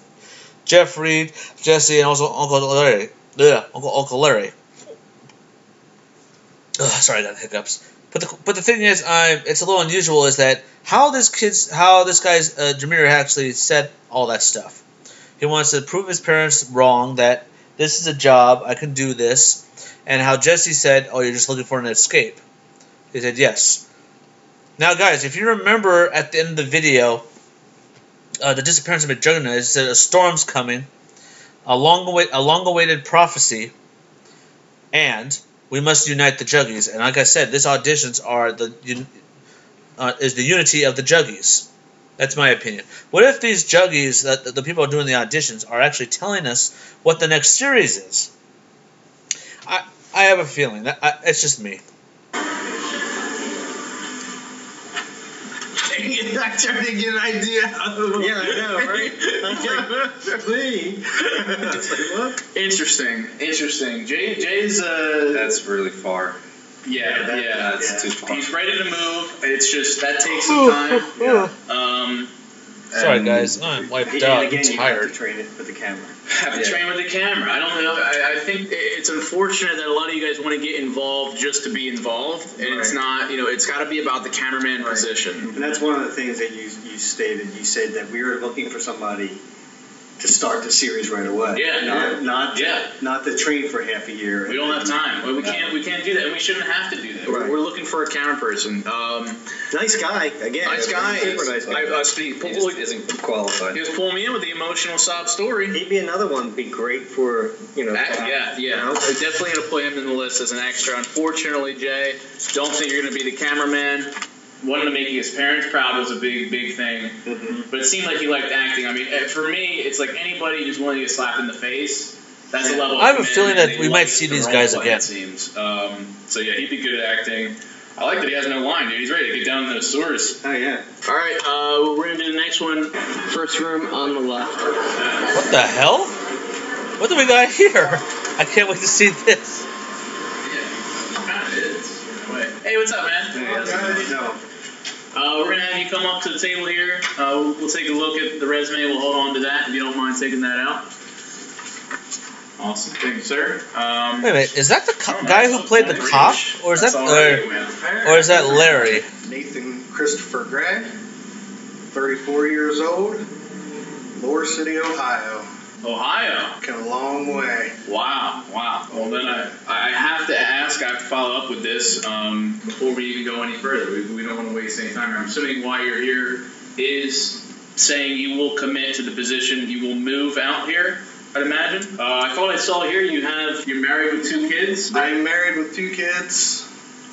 Jeff Reed, Jesse, and also Uncle Larry. Yeah, Uncle Larry. Sorry, I got hiccups. But the thing is, it's a little unusual is that how this guy's Jameer actually said all that stuff. He wants to prove his parents wrong, that this is a job, I can do this, and how Jesse said, oh, you're just looking for an escape. He said yes. Now, guys, if you remember at the end of the video, the disappearance of Mcjuggernuggets, it said a storm's coming, a long-awaited prophecy, and we must unite the Juggies. And like I said, these auditions are is the unity of the Juggies. That's my opinion. What if these Juggies, the people doing the auditions, are actually telling us what the next series is? I have a feeling that it's just me. I'm trying to get an idea. Yeah, I know, right? Please. Interesting. Jay's that's really far. Yeah. That's too far. He's ready to move. It's just that takes some time. Yeah. Sorry, guys. I'm wiped out. I'm tired. You have to train it with the camera. Train with the camera. I don't know. I think it's unfortunate that a lot of you guys want to get involved just to be involved, and it's not. It's got to be about the cameraman position. And that's one of the things that you stated. You said that we were looking for somebody to start the series right away. Yeah, not to train for half a year. We don't have time. Well, we can't do that, and we shouldn't have to do that. Right. We're looking for a camera person. Nice guy, again. Nice guy. Super nice guy. He isn't qualified. He was pulling me in with the emotional sob story. He'd be another one. Be great for Yeah. We're definitely gonna put him in the list as an extra. Unfortunately, Jay, don't think you're gonna be the cameraman. Wanted to make his parents proud was a big thing, but it seemed like he liked acting. I mean, for me, it's like anybody who's willing to get slapped in the face. That's a level. I have a feeling that we might see these guys again. It seems. So yeah, he'd be good at acting. I like that he has no line, dude. He's ready to get down to the source. Oh yeah. All right, we're gonna do the next one. First room on the left. What the hell? What do we got here? I can't wait to see this. Hey, what's up, man? We're going to have you come up to the table here. We'll take a look at the resume. We'll hold on to that if you don't mind taking that out. Awesome. Thank you, sir. Wait a minute. Is that the guy who played the cop? Or is that Larry? Nathan Christopher Gray, 34 years old, Lower City, Ohio. Ohio. Come a long way. Wow. Well, then I have to ask, I have to follow up with this before we even go any further. We don't want to waste any time. I'm assuming why you're here is saying you will commit to the position. You will move out here, I'd imagine. I thought I saw here you're married with 2 kids. I am married with 2 kids.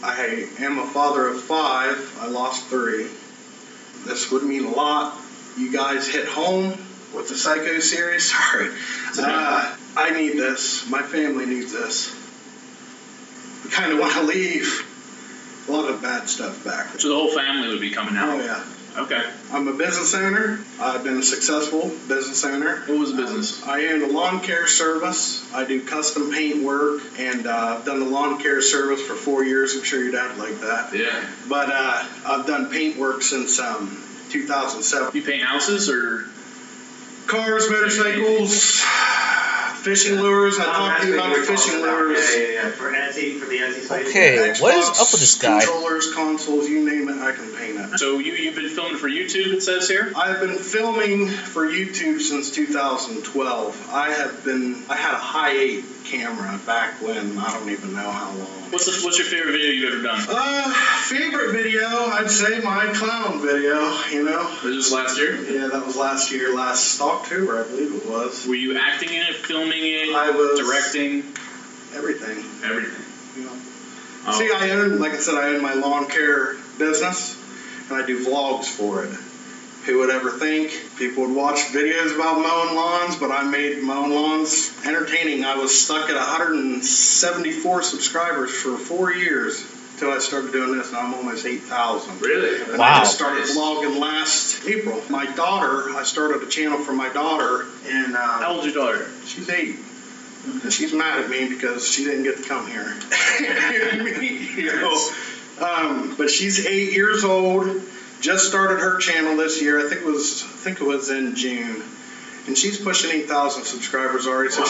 I am a father of 5. I lost 3. This would mean a lot. You guys hit home with the Psycho series. Sorry. I need this. My family needs this. We kind of want to leave a lot of bad stuff back. So the whole family would be coming out? Oh, yeah. Okay. I'm a business owner. I've been a successful business owner. What was the business? I own a lawn care service. I do custom paint work, and I've done the lawn care service for 4 years. I'm sure your dad would like that. Yeah. But I've done paint work since 2007. You paint houses or? Cars, motorcycles, fishing lures. I talked to you about the fishing lures. Yeah. For the NC site. Okay, Xbox, what is up with this guy? Controllers, consoles, you name it, I can paint it. So you've been filming for YouTube, it says here? I've been filming for YouTube since 2012. I had a high 8 camera back when, I don't even know how long. What's your favorite video you've ever done? Favorite video, I'd say my clown video, Was this last year? Yeah, that was last year, last October, I believe it was. Were you acting in it, filming it, I was directing? Everything. Oh. See, I own my lawn care business, and I do vlogs for it. Who would ever think people would watch videos about mowing lawns, but I made mowing lawns entertaining. I was stuck at 174 subscribers for 4 years until I started doing this, and I'm almost 8,000. Really? And Wow. I just started vlogging last April. My daughter, I started a channel for my daughter, and How old's your daughter? she's 8. And she's mad at me because she didn't get to come here. But she's 8 years old. Just started her channel this year. I think it was in June, and she's pushing 8,000 subscribers already. So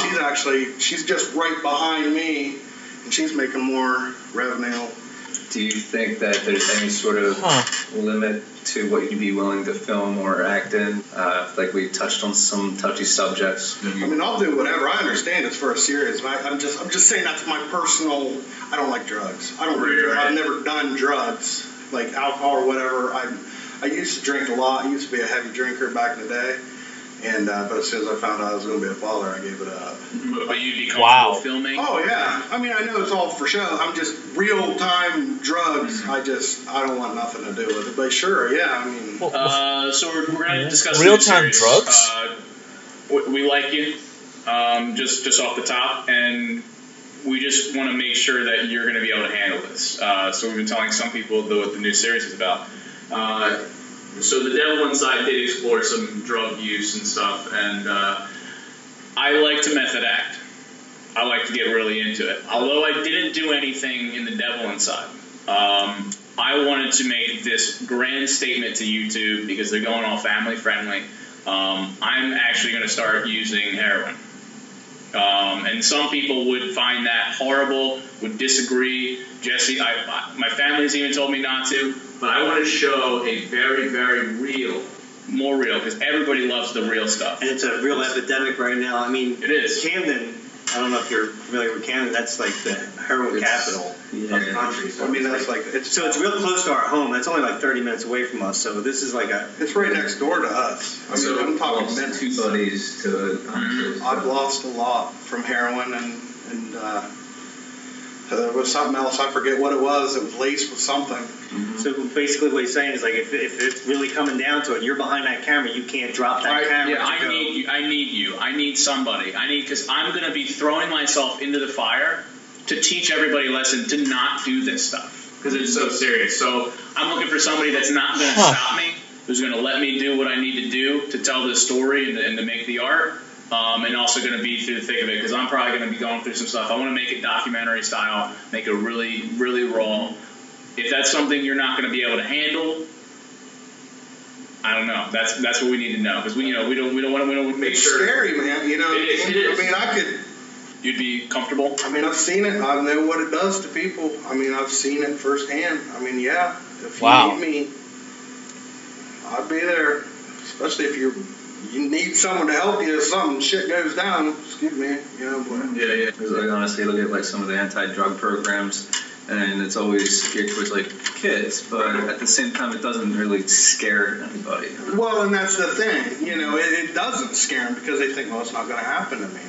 she's just right behind me, and she's making more revenue. Do you think that there's any sort of limit to what you'd be willing to film or act in? Like we touched on some touchy subjects. I mean, I'll do whatever. I understand it's for a series, but I'm just saying that's my personal. I don't like drugs. I don't do drugs. I've never done drugs, like alcohol or whatever. I used to drink a lot. I used to be a heavy drinker back in the day, and but as soon as I found out I was going to be a father, I gave it up. But you'd be comfortable filming? Oh yeah. I mean, I know it's all for show. I'm just real time drugs. I don't want nothing to do with it. But sure, yeah. I mean. So we're going to discuss real time drugs. We like you, just off the top, and we just want to make sure that you're going to be able to handle this. So we've been telling some people what the new series is about. So the Devil Inside did explore some drug use and stuff, and I like to method act. I like to get really into it. Although I didn't do anything in the Devil Inside, I wanted to make this grand statement to YouTube because they're going all family friendly. I'm actually going to start using heroin. And some people would find that horrible, would disagree. Jesse, my family's even told me not to, but I want to show a very, very real more real, because everybody loves the real stuff. And it's a real epidemic right now. I mean, it is. Camden, I don't know if you're familiar with Camden, that's like the heroin capital of the country. So I mean, that's so it's real close to our home. It's only like 30 minutes away from us. So this is like it's right next door to us. I mean, I'm talking minutes. 2 buddies to I've lost a lot from heroin, and there was something else. I forget what it was. It was laced with something. So basically what he's saying is like if it's really coming down to it, you're behind that camera, you can't drop that camera. Yeah, I need you. I need somebody. Because I'm going to be throwing myself into the fire to teach everybody a lesson to not do this stuff, because it's so serious. So I'm looking for somebody that's not going to stop me, who's going to let me do what I need to do to tell this story and to make the art. And also going to be through the thick of it, because I'm probably going to be going through some stuff. I want to make it documentary style, make it really, really raw. If that's something you're not going to be able to handle, I don't know. That's what we need to know, because we don't want to make sure. It's scary, man. It is. I mean, I could. You'd be comfortable. I mean, I've seen it. I know what it does to people. I mean, I've seen it firsthand. I mean, yeah. If you need me, I'd be there. Especially if you need someone to help you if something shit goes down. Excuse me, But. Yeah. Because like, honestly, look at like some of the anti-drug programs, and it's always geared towards like kids, but at the same time, it doesn't really scare anybody. Well, and that's the thing. It doesn't scare them because they think, well, it's not going to happen to me.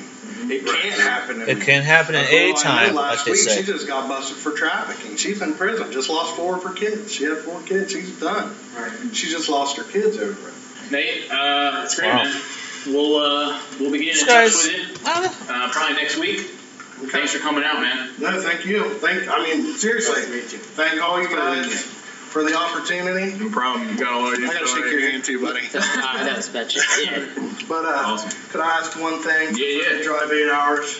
It can't happen to me. It can happen at any time, last like they week, say. she just got busted for trafficking. She's in prison. Just lost 4 of her kids. She had 4 kids. She's done. Right. She just lost her kids over it. Nate, it's great, man. We'll be getting in touch with you probably next week. Okay. Thanks for coming out, man. No, thank you. Seriously, thank all you guys for the opportunity. No problem. I got to shake your hand too, buddy. That was special. Yeah. But awesome. Could I ask one thing? Yeah. Drive 8 hours.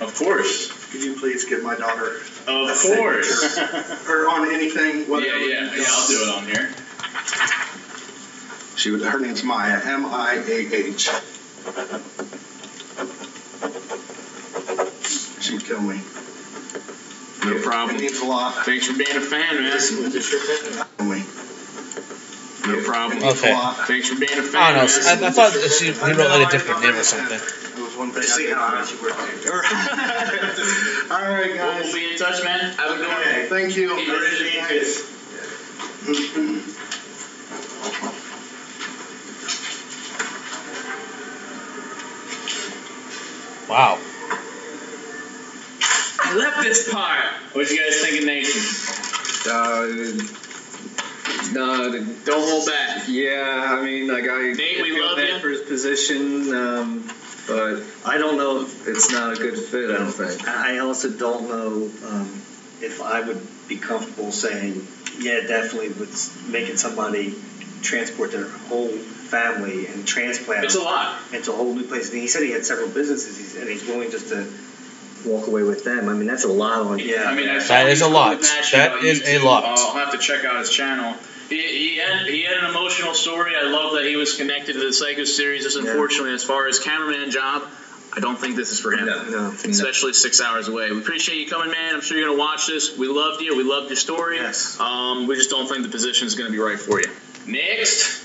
Of course. Could you please get my daughter? Of course. Or on anything. Yeah. I'll do it on here. Her name's Maya. M-I-A-H. She would kill me. No problem. It means a lot. Thanks for being a fan, man. No problem. Okay. Thanks for being a fan. I don't know. I thought he wrote like a different name or something. It was one thing. All right, guys. We'll be in touch, man. Have a good one. Thank you. Wow. I left this part. What you guys think of Nathan? Don't hold back. Yeah, I mean, like Nate, we love you for his position, but I don't know if it's not a good fit. I don't think. I also don't know if I would be comfortable saying, yeah, definitely with making somebody transport their whole family and transplant it's a lot into a whole new place. And he said he had several businesses, and he's willing just to walk away with them. I mean, that's a lot on. Yeah, I mean, that is a lot. That is a lot. I'll have to check out his channel. He had an emotional story. I love that he was connected to the Psycho series. Just unfortunately, as far as cameraman job, I don't think this is for him. No. Especially 6 hours away. We appreciate you coming, man. I'm sure you're going to watch this. We loved you. We loved your story. Yes. We just don't think the position is going to be right for you. Next.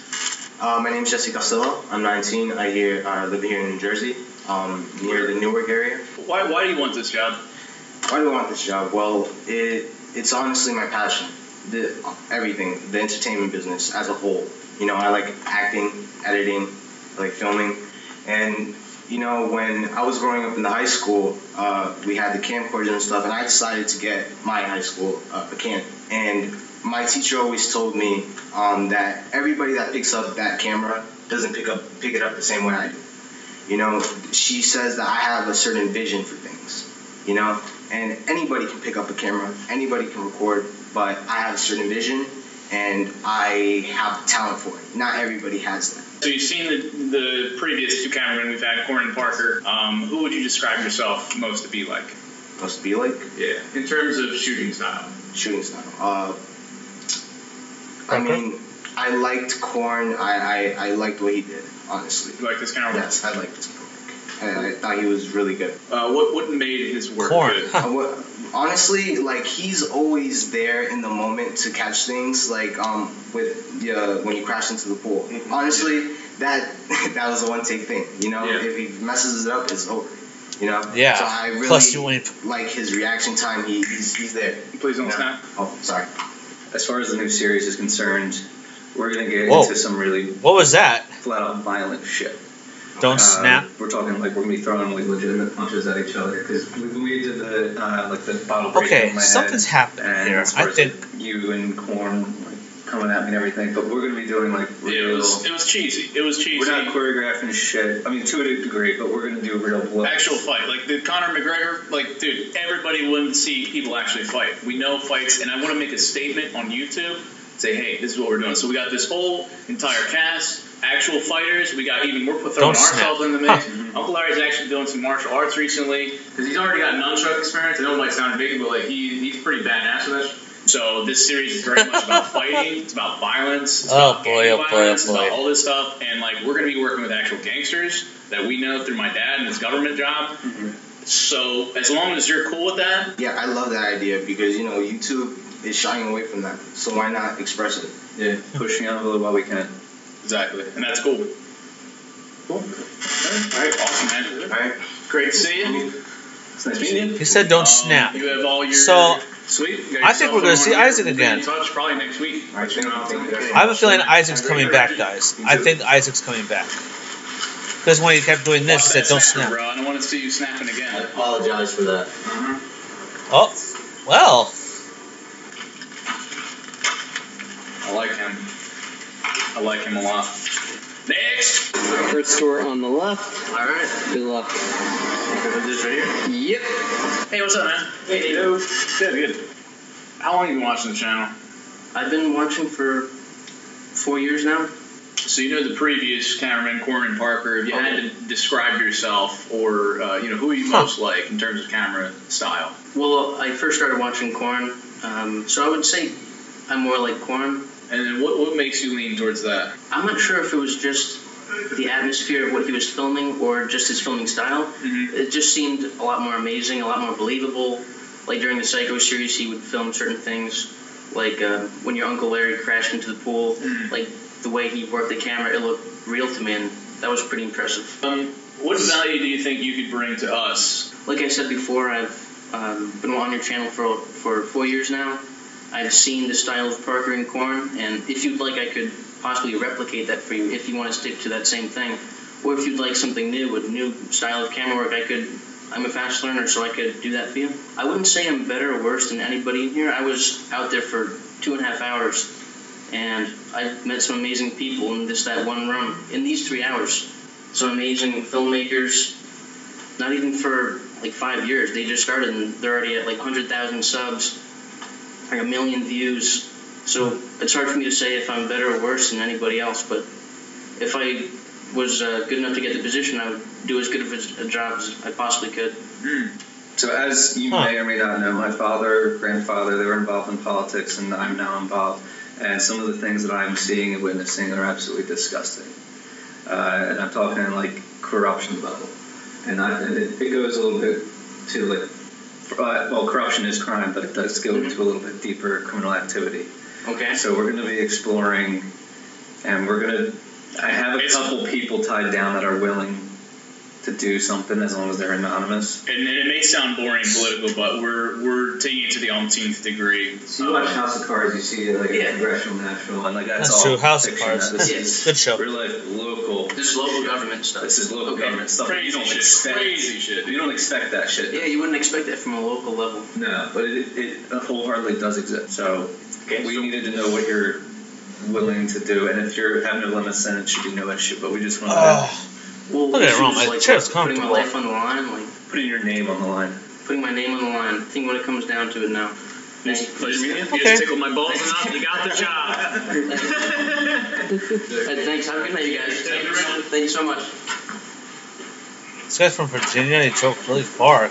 My name's Jesse Costello. I'm 19. I live here in New Jersey, near the Newark area. Why do you want this job? Why do I want this job? Well, it's honestly my passion. Everything, the entertainment business as a whole. I like acting, editing, I like filming. And, when I was growing up in the high school, we had the camcorders and stuff, and I decided to get my high school a cam. And my teacher always told me that everybody that picks up that camera doesn't pick it up the same way I do. She says that I have a certain vision for things, and anybody can pick up a camera, anybody can record, but I have a certain vision, and I have the talent for it. Not everybody has that. So you've seen the previous 2 cameramen we've had, Corn and Parker. Who would you describe yourself most to be like? Most to be like? Yeah, in terms of shooting style. Shooting style. I mean, I liked Corn. I liked the way he did, honestly. You like this camera work? Yes, I liked his camera work. I thought he was really good. What made his work Corn. good? honestly, like, he's always there in the moment to catch things, like with when you crash into the pool. Honestly, that was a one take thing. You know, if he messes it up, it's over. You know. Yeah. So I really like his reaction time. He's there. Please don't snap. Oh, sorry. As far as the new series is concerned, we're gonna get into some really what was that? Flat out violent shit. Don't snap. We're talking like we're gonna be throwing like legitimate punches at each other because we did the like the bottle breaking in my something's head, happening here. As far I as, think like, you and Corn like coming at me and everything, but we're gonna be doing like real. It was cheesy. It was cheesy. We're not choreographing shit. I mean, to a degree, but we're gonna do real blood. Actual fight, like the Conor McGregor, like dude, everybody wanted to see people actually fight. We know fights, and I want to make a statement on YouTube. Say, hey, this is what we're doing. So we got this whole entire cast, actual fighters. We got even we're throwing ourselves in the mix. Uncle Larry's actually doing some martial arts recently because he's already got nunchuck experience. I know it might sound big, but like he's pretty badass with that. So this series is very much about fighting. It's about violence. It's about violence. It's about all this stuff. And like we're gonna be working with actual gangsters that we know through my dad and his government job. So as long as you're cool with that. Yeah, I love that idea because you know YouTube is shying away from that. So why not express it? Yeah, pushing out a little while we can. Exactly, and that's cool. Cool. All right, awesome, man. All right, great to see you. It's nice meeting you. He said don't snap. You have all your sweet. I think we're going to see Isaac again. Probably next week. I have a feeling Isaac's coming back, guys. I think Isaac's coming back. Because when he kept doing this, he said don't snap. Bro, I don't want to see you snapping again. I apologize for that. Oh, well. I like him. I like him a lot. Next! First store on the left. Alright. Good luck. This right here? Yep. Hey, what's up, man? Hey, Nito. Good. How long have you been watching the channel? I've been watching for 4 years now. So you know the previous cameraman, Corman Parker. If you had to describe yourself, or who are you most like in terms of camera style? Well, I first started watching Corn, so I would say I'm more like Corn. And then what makes you lean towards that? I'm not sure if it was just the atmosphere of what he was filming or just his filming style. Mm-hmm. It just seemed a lot more amazing, a lot more believable. Like during the Psycho series, he would film certain things, like when your Uncle Larry crashed into the pool. Mm-hmm. Like the way he worked the camera, it looked real to me, and that was pretty impressive. What value do you think you could bring to us? Like I said before, I've been on your channel for 4 years now. I've seen the style of Parker and Corn, and if you'd like, I could possibly replicate that for you if you want to stick to that same thing. Or if you'd like something new, a new style of camera work, I'm a fast learner, so I could do that for you. I wouldn't say I'm better or worse than anybody in here. I was out there for 2.5 hours, and I've met some amazing people in that one room in these 3 hours. Some amazing filmmakers, not even for like 5 years. They just started, and they're already at like 100,000 subs. Like 1 million views. So it's hard for me to say if I'm better or worse than anybody else, but if I was good enough to get the position, I would do as good of a job as I possibly could. So as you may or may not know, my father, grandfather, they were involved in politics, and I'm now involved. And some of the things that I'm seeing and witnessing are absolutely disgusting. And I'm talking like corruption level. And it goes a little bit to like, well, corruption is crime, but it does go into a little bit deeper criminal activity. Okay. So we're going to be exploring, and I have a couple people tied down that are willing to do something as long as they're anonymous. And it may sound boring and political, but we're taking it to the umpteenth degree. So you watch House of Cards, you see like a Congressional National, and like that's all true. House of fiction. Cards. This Good show. Real life, local. This is local government stuff. This is local government stuff. Crazy shit. You don't expect that shit. Yeah, you wouldn't expect that from a local level. No, but it wholeheartedly does exist. So we needed to know what you're willing to do, and if you're having no limits, then it should be no issue. But we just want to. Well, look at it, Ron. My chair's putting comfortable. my life on the line, like putting your name on the line. Putting my name on the line. I think when it comes down to it now. Nice pleasure meeting you. You just tickled my balls enough. You got the job. Thanks. Have a good night, you guys. Thank you so much. This guy's from Virginia. He drove really far.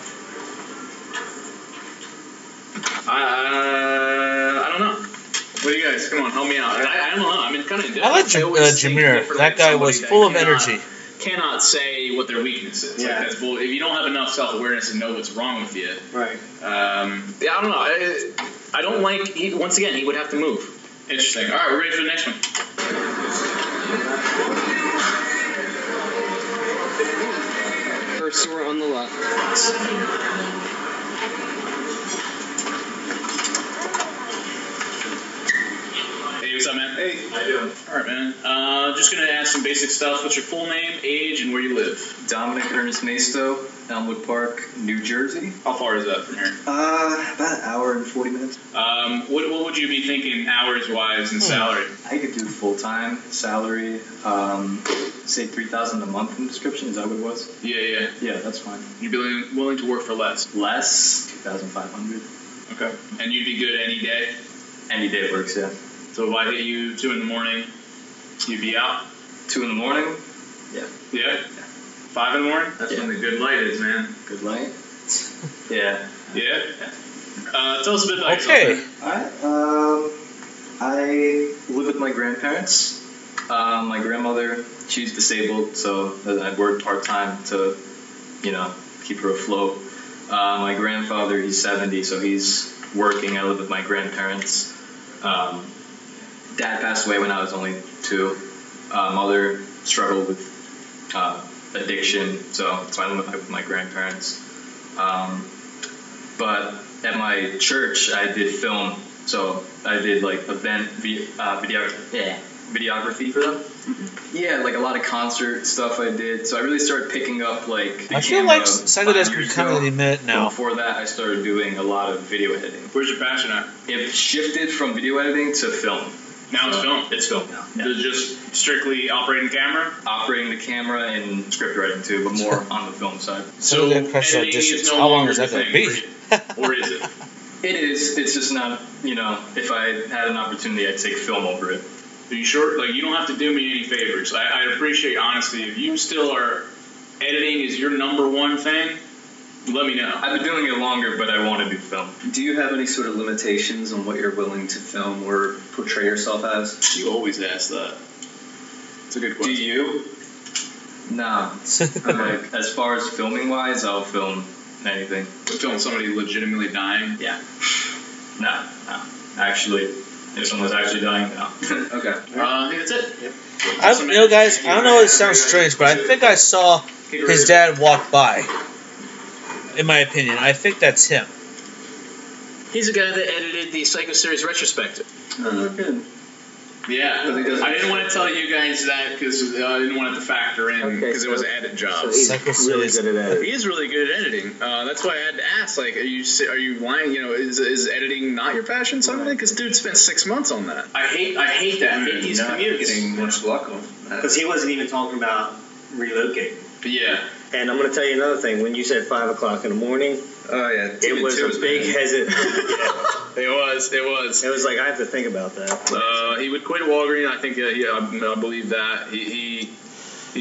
I don't know. What do you guys? Come on, help me out. I don't know. I'm kind of. I like Jameer. That guy was full of energy. cannot say what their weakness is. Yeah. Like, that's bull. If you don't have enough self-awareness to know what's wrong with you, Right. yeah, I don't know. I don't like. Once again, he would have to move. Interesting. All right, we're ready for the next one. First door on the left. Hey, what's up, man? Hey, how you doing? All right, man. Just gonna ask some basic stuff. What's your full name, age, and where you live? Dominic Ernest Maisto, Elmwood Park, New Jersey. How far is that from here? About an hour and 40 minutes. What would you be thinking hours-wise and salary? I could do full-time salary, say $3,000 a month in description. Is that what it was? Yeah. Yeah, that's fine. You'd be willing to work for less? Less, $2,500. Okay. And you'd be good any day? Any day works, yeah. So if I hit you 2 in the morning, you'd be out? 2 in the morning? Yeah. Yeah? 5 in the morning? That's when the good light is, man. Good light? Yeah. Yeah? Tell us a bit about Okay. yourself. I live with my grandparents. My grandmother, she's disabled, so I work part-time to, keep her afloat. My grandfather, he's 70, so he's working. I live with my grandparents. Dad passed away when I was only 2. Mother struggled with addiction, so I live with my grandparents. But at my church, I did film, so I did like event videography for them. Yeah, like a lot of concert stuff I did. So I really started picking up like. I feel like Psychodesk could kind of admit now. Before that, I started doing a lot of video editing. Where's your passion at? It shifted from video editing to film. Now it's film? It's film now. Yeah. Just strictly operating camera? Operating the camera and script writing too, but more on the film side. So editing is no how long longer is that the going to thing be? for you. Or is it? It is. It's just not, if I had an opportunity, I'd take film over it. Are you sure? Like, you don't have to do me any favors. I'd appreciate honesty. If you still are editing is your number one thing, let me know. I've been doing it longer, but I want to do film. Do you have any sort of limitations on what you're willing to film or portray yourself as? You always ask that. It's a good question. Do you? Nah. Like, as far as filming wise, I'll film anything. Film somebody legitimately dying? Yeah. No. Actually, if someone's actually dying, no. Okay. I think that's it. Yep. Guys, I don't know, it sounds strange, but I think I saw his dad walk by. In my opinion, I think that's him. He's the guy that edited the Psycho Series retrospective. Oh, good. Yeah, I didn't want to tell you guys that because I didn't want it to factor in because it was an edit job. So he's really good at editing. He is really good at editing. That's why I had to ask. Like, are you lying? Is editing not your passion? Something? Because dude spent 6 months on that. I hate that. I hate these commutes. Getting much luck on Because he wasn't even talking about relocating. Yeah. And I'm going to tell you another thing. When you said 5 o'clock in the morning, oh yeah, it was a big hesitant. It was. It was like, I have to think about that. He would quit Walgreens. I think, I believe that. He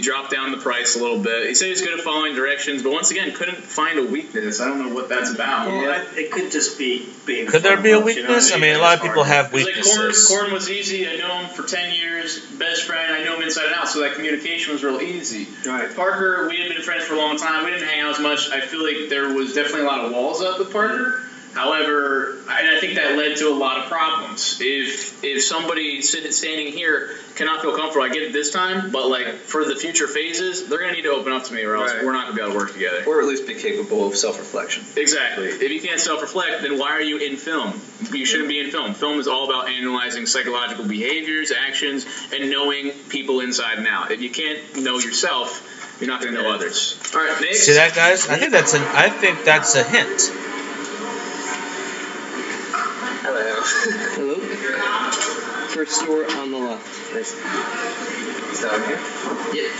dropped down the price a little bit. He said he's good at following directions, but once again, couldn't find a weakness. I don't know what that's about. Well, it could just be being. Could there be a weakness? I mean, a lot of people have Like weaknesses. Corn was easy. I know him for 10 years. Best friend. I know him inside and out, so that communication was real easy. Right. Parker, we had been friends for a long time. We didn't hang out as much. I feel like there was definitely a lot of walls up with Parker. However, and I think that led to a lot of problems. If somebody standing here cannot feel comfortable, I get it this time, but like for the future phases, they're going to need to open up to me or else we're not going to be able to work together. Or at least be capable of self-reflection. Exactly. If you can't self-reflect, then why are you in film? You shouldn't be in film. Film is all about analyzing psychological behaviors, actions, and knowing people inside and out. If you can't know yourself, you're not going to know others. All right, next. See that, guys? I think that's a hint. Hello. First door on the left. Is that okay? Yep.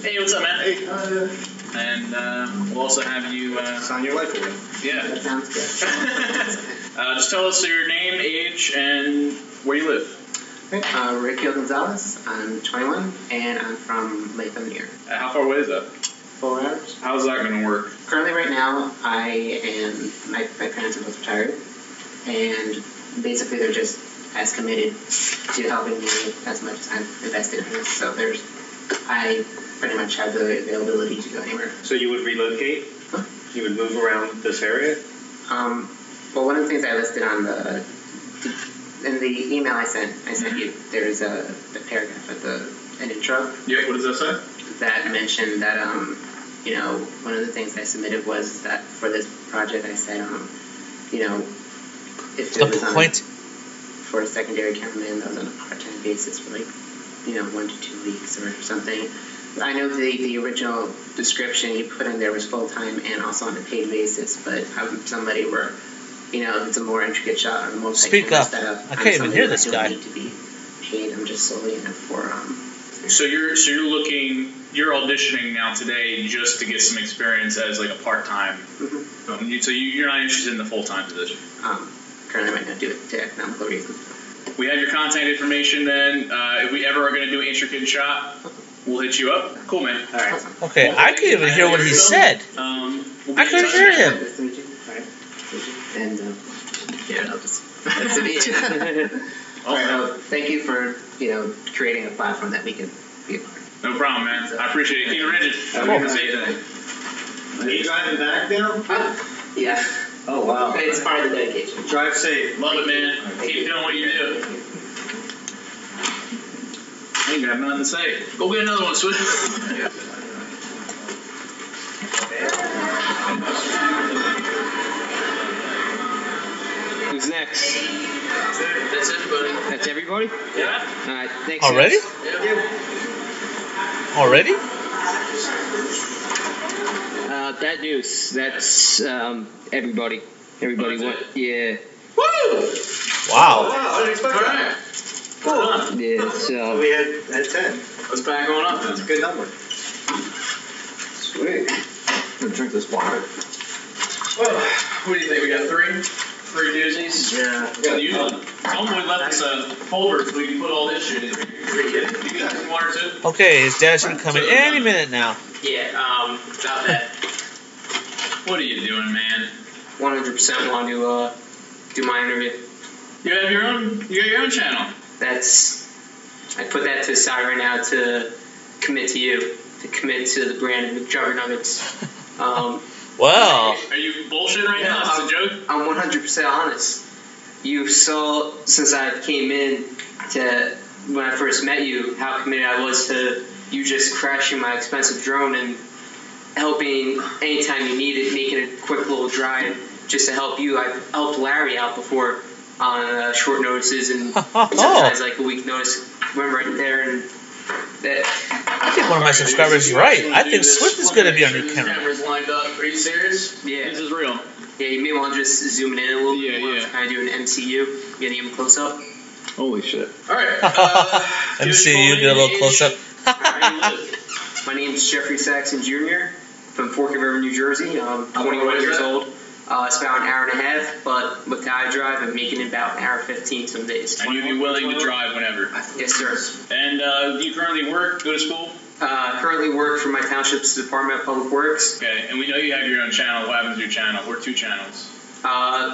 Hey, what's up, man? Hey. And we'll also have you Sign your life away. Yeah. That sounds good. Just tell us your name, age, and where you live. Ricky Gonzalez. I'm 21, and I'm from Latham, New York. How far away is that? 4 hours. How's that going to work? Currently, right now, my parents are both retired, and basically they're just as committed to helping me as much as I'm invested in this. So I pretty much have the availability to go anywhere. So you would relocate? Huh? You would move around this area? Well, one of the things I listed on in the email I sent you, there's a paragraph at an intro. Yeah, what does that say? That mentioned that, you know, one of the things I submitted was that for this project I said, you know, if it was for a secondary cameraman that was on a part-time basis for like, you know, 1 to 2 weeks or something. I know the original description you put in there was full-time and also on a paid basis, but I'm somebody where, you know, it's a more intricate shot on the most Speak up. I can't even hear this guy. Need to be paid. I'm just solely in it for So you're auditioning now today just to get some experience as like a part-time. Mm-hmm. So you're not interested in the full-time position. Currently might not do it to economical reasons. We have your contact information. Then if we ever are going to do an intricate shot, we'll hit you up. Cool, man. All right. Okay, well, I couldn't even hear what he said. I couldn't hear him. Nice to meet you. All right. And yeah, I'll just nice to meet you. All right. Thank you for creating a platform that we can be a part of. No problem, man. I appreciate it. Keep it rigid. Have a good day. Are you driving back now? Yeah. Oh, wow. It's part of the dedication. Drive safe. Love it, man. Keep doing what you do. I ain't got nothing to say. Go get another one, Swift. Who's next? That's everybody. That's everybody? Yeah. All right. Thanks. Already? Yeah. Already? That news. That's everybody. Everybody. Yeah. Woo! Wow. I didn't expect that. Cool. Yeah. So We had 10. Let's back on up. That's a good number. Sweet. I'm gonna drink this water. Well, what do you think? We got three doozies? Yeah. You homeboy left us a folder so we can put all this shit in. You got some water too? Okay, his dad should come in any minute now. Yeah, about that. What are you doing, man? 100% want to do my interview. You got your own channel. I put that to the side right now to commit to you, to commit to the brand of Mcjuggernuggets. Wow. Are you bullshitting right now? Is this a joke? I'm 100% honest. You saw, since I came in to, when I first met you, how committed I was to you just crashing my expensive drone and helping anytime you needed, making a quick little drive just to help you. I helped Larry out before on short notices and sometimes like a week notice. Remember right there and that. I think one of my subscribers is right. I think Swift is going to be on your camera. Cameras lined up. Are you serious? Yeah. This is real. Yeah, you may want to just zoom in a little bit more. Yeah. Kind of do an MCU, getting him close up. Holy shit. All right. MCU, get a little close up. My name is Jeffrey Saxon Jr. from Forked River, New Jersey. I'm 21 years old. It's about an hour and a half, but with the iDrive, I'm making it about an hour 15 some days. And you'd be willing to drive whenever? Yes, sir. And do you currently work, go to school? Currently work for my township's Department of Public Works. Okay, and we know you have your own channel. What happens to your channel? We're 2 channels.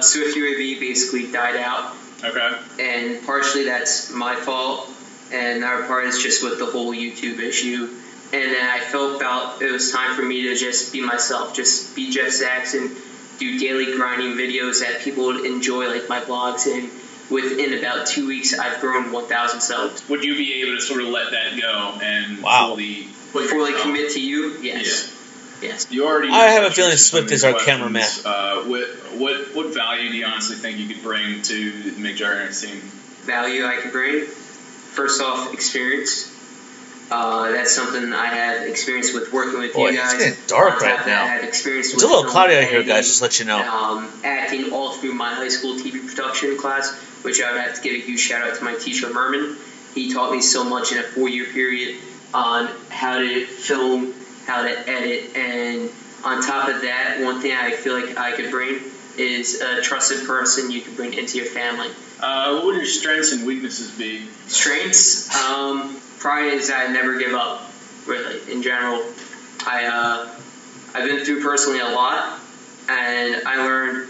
Swift UAV basically died out. Okay. And partially that's my fault, and another part is just with the whole YouTube issue. And then I felt about it was time for me to just be myself, just be Jeff Saxon, do daily grinding videos that people would enjoy, like my vlogs, and within about 2 weeks, I've grown 1,000 subs. Would you be able to sort of let that go and fully commit to you? Yes. Yeah. Yes. You already. I have a feeling Swift is our cameraman. What value do you honestly think you could bring to the Mcjuggernuggets team? Value I could bring? First off, experience. That's something I have experience with working with you guys. It's getting dark right now. I have experience it's a little cloudy out here, guys, just to let you know. Acting all through my high school TV production class, which I would have to give a huge shout out to my teacher, Merman. He taught me so much in a 4-year period on how to film, how to edit, and on top of that, one thing I feel like I could bring is a trusted person you can bring into your family. What would your strengths and weaknesses be? Strengths? Probably is I never give up, really, in general. I've been through personally a lot, and I learned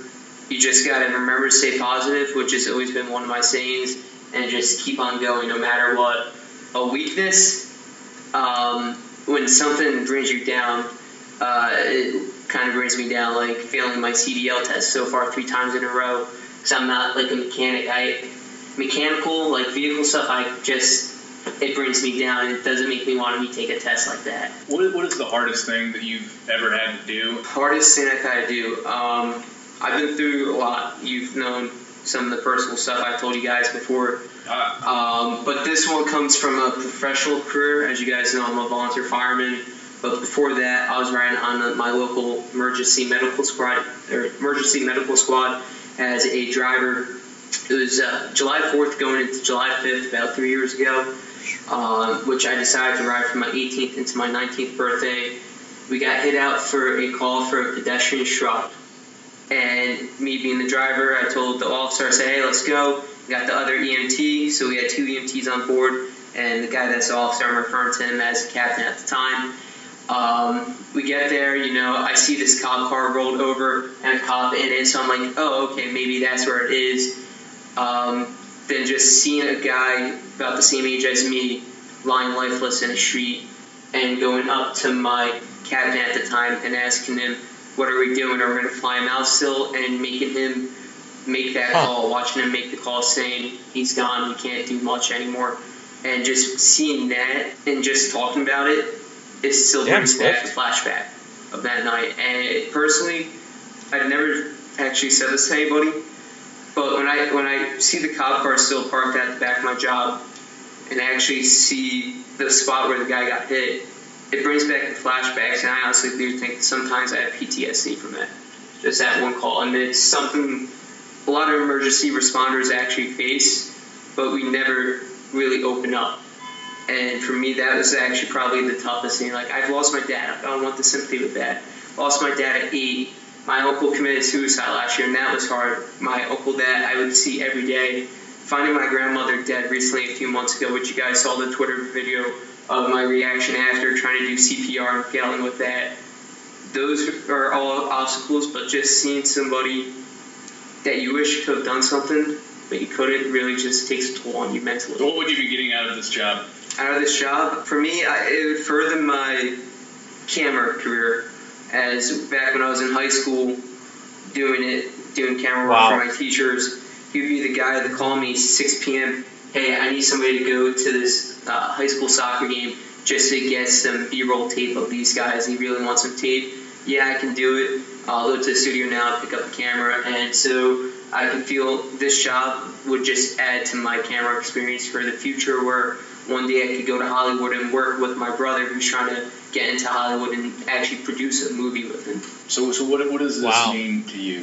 you just got to remember to stay positive, which has always been one of my sayings, and just keep on going no matter what. A weakness, when something brings you down, it kind of brings me down, like failing my CDL test so far 3 times in a row, because I'm not like a mechanic. Mechanical, like vehicle stuff, it brings me down. It doesn't make me want to take a test like that. What is the hardest thing that you've ever had to do? Hardest thing I've had to do? I've been through a lot. You've known some of the personal stuff I've told you guys before. But this one comes from a professional career. As you guys know, I'm a volunteer fireman. But before that, I was riding on my local emergency medical squad as a driver. It was July 4th going into July 5th, about 3 years ago, which I decided to ride from my 18th into my 19th birthday. We got hit out for a call for a pedestrian struck. And me being the driver, I told the officer, I said, hey, let's go. We got the other EMT, so we had 2 EMTs on board. And the guy that's the officer, I'm referring to him as the captain at the time. We get there, I see this cop car rolled over and a cop in it, so I'm like, oh, okay, maybe that's where it is. Then just seeing a guy about the same age as me lying lifeless in a street and going up to my captain at the time and asking him, what are we doing? Are we going to fly him out still? And making him make that call, watching him make the call saying he's gone, we can't do much anymore. And just seeing that and just talking about it, it still brings back the flashback of that night. And personally, I've never actually said this to anybody, but when I see the cop car still parked at the back of my job and I actually see the spot where the guy got hit, it brings back the flashbacks, and I honestly do think sometimes I have PTSD from it. Just that one call. And it's something a lot of emergency responders actually face, but we never really open up. And for me, that was actually probably the toughest thing. Like, I've lost my dad. I don't want the sympathy with that. Lost my dad at 8. My uncle committed suicide last year, and that was hard. My uncle that I would see every day. Finding my grandmother dead recently a few months ago, which you guys saw the Twitter video of my reaction after trying to do CPR and failing with that. Those are all obstacles, but just seeing somebody that you wish you could have done something, but you couldn't, really just takes a toll on you mentally. What would you be getting out of this job? Out of this job? For me, it would further my camera career, as back when I was in high school doing camera work for my teachers, he would be the guy that called me 6 p.m., hey, I need somebody to go to this high school soccer game just to get some B-roll tape of these guys. He really wants some tape. Yeah, I can do it. I'll go to the studio now, pick up a camera, and so I can feel this job would just add to my camera experience for the future, where one day I could go to Hollywood and work with my brother who's trying to get into Hollywood and actually produce a movie with him. So what does this mean to you?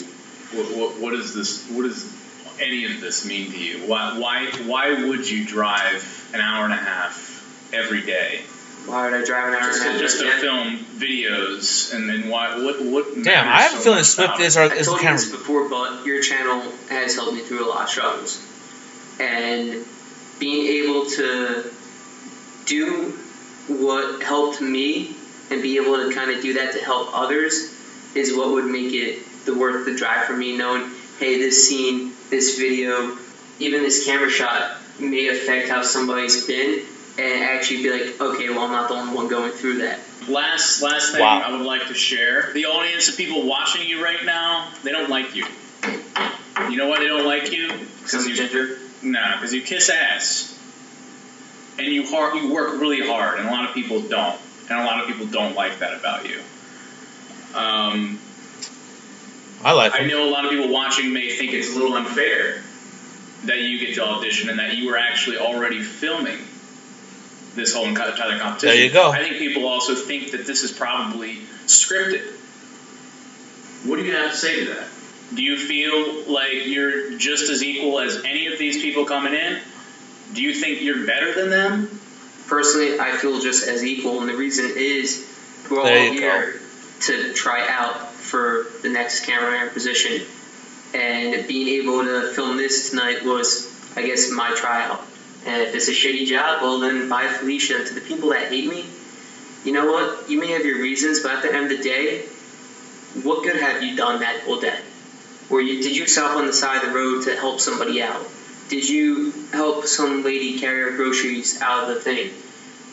What does any of this mean to you? Why would you drive an hour and a half every day? Why would I drive an hour and a half? Just to film videos, and then what? Damn, I have a feeling Swift is I the told you camera. this before, but your channel has helped me through a lot of struggles, and being able to do what helped me and be able to kind of do that to help others is what would make it worth the drive for me, knowing, hey, this scene, this video, even this camera shot may affect how somebody's been, and actually be like, okay, well, I'm not the only one going through that. Last thing I would like to share. The audience of people watching you right now, they don't like you. You know why they don't like you? Because you ginger? Nah, because you kiss ass. And you work really hard, and a lot of people don't. And a lot of people don't like that about you. I know a lot of people watching may think it's a little unfair that you get to audition and that you were actually already filming this whole entire competition. There you go. I think people also think that this is probably scripted. What do you have to say to that? Do you feel like you're just as equal as any of these people coming in? Do you think you're better than them? Personally, I feel just as equal, and the reason is we're all here to try out for the next cameraman position, and being able to film this tonight was, I guess, my tryout. And if it's a shitty job, well then, bye Felicia. To the people that hate me, you know what? You may have your reasons, but at the end of the day, what good have you done that whole day? Did you stop on the side of the road to help somebody out? Did you help some lady carry her groceries out of the thing?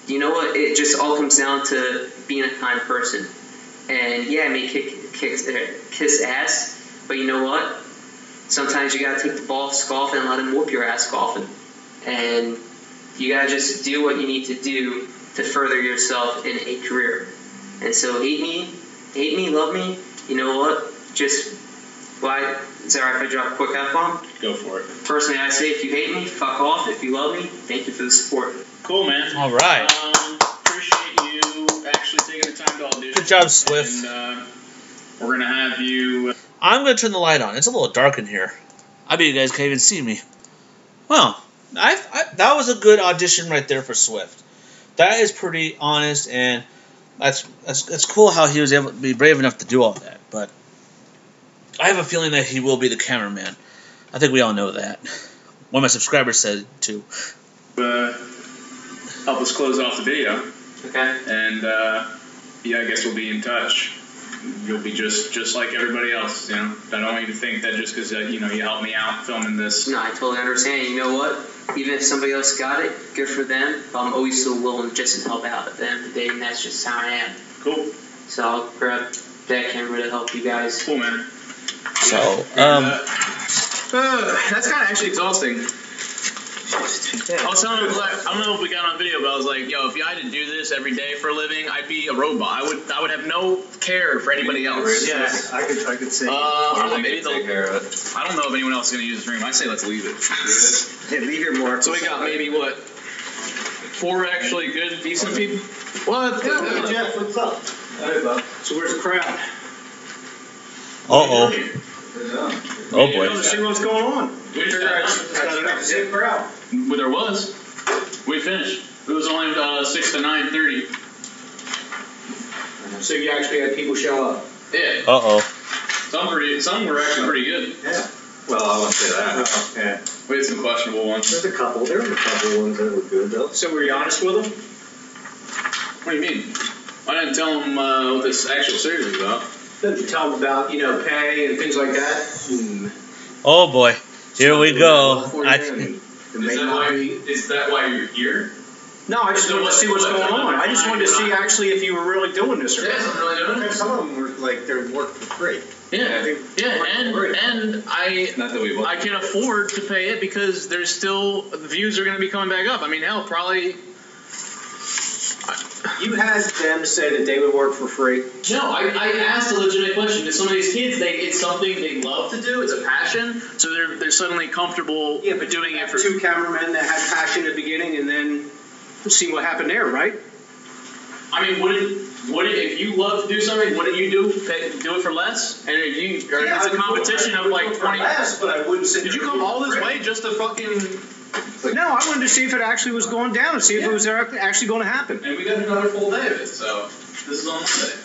You know what? It just all comes down to being a kind person. And yeah, it may kiss ass, but you know what? Sometimes you gotta take the ball golfing and let him whoop your ass golfing. And you gotta just do what you need to do to further yourself in a career. And so hate me, love me, you know what? Just, why? Is that right if I drop a quick F-bomb? Go for it. Personally, I say if you hate me, fuck off. If you love me, thank you for the support. Cool, man. All right. Appreciate you actually taking the time to audition. Good job, Swift. And we're going to have you... I'm going to turn the light on. It's a little dark in here. I bet you guys can't even see me. Well, that was a good audition right there for Swift. That is pretty honest, and that's cool how he was able to be brave enough to do all that. But I have a feeling that he will be the cameraman. I think we all know that. One of my subscribers said too. Help us close off the video. Okay. And yeah, I guess we'll be in touch. You'll be just like everybody else, you know. I don't want you to think that just because you know, you helped me out filming this. No, I totally understand. You know what? Even if somebody else got it, good for them. But I'm always still willing just to help out at the end of the day, and that's just how I am. Cool. So I'll grab that camera to help you guys. Cool, man. So, that's kind of actually exhausting. I was telling him, I don't know if we got on video, but I was like, yo, if I had to do this every day for a living, I'd be a robot. I would have no care for anybody else. Yeah, I could say. Maybe they'll take care of it. I don't know if anyone else is going to use this room. I say let's leave it. Yeah, leave your mark. So we got maybe, what, 4 actually good, decent people? What? Yeah, Jeff, what's up? Hey, bud. So where's the crowd? Uh-oh. Oh, boy. Let's see what's going on. We See a crowd. Well, there was. We finished. It was only 6 to 9:30. So you actually had people show up? Yeah. Uh-oh. Some were actually pretty good. Yeah. Well, I won't say that. Yeah. We had some questionable ones. There was a couple ones that were good, though. So were you honest with them? What do you mean? I didn't tell them what this actual series is about. Didn't you tell them about, pay and things like that? Oh, boy. Here we go. Is that why you're here? No, I just wanted to see what's going on. I just wanted to see actually if you were really doing this or not. Yeah, I'm really doing it. Some of them were like they're work for free. Yeah, and I can afford to pay it because there's still the views are going to be coming back up. I mean, hell, probably. You had them say that they would work for free. No, I asked a legitimate question because some of these kids, it's something they love to do. It's a passion, so they're suddenly comfortable doing it for 2 cameramen that had passion at the beginning, and then see what happened there, right? I mean, if you love to do something, wouldn't you do it for less? And if it's a competition of like 20. Less, but I wouldn't say. Did you come all this way just to fucking? No, I wanted to see if it actually was going down and see if it was actually going to happen. And we got another full day of it, so this is on Monday.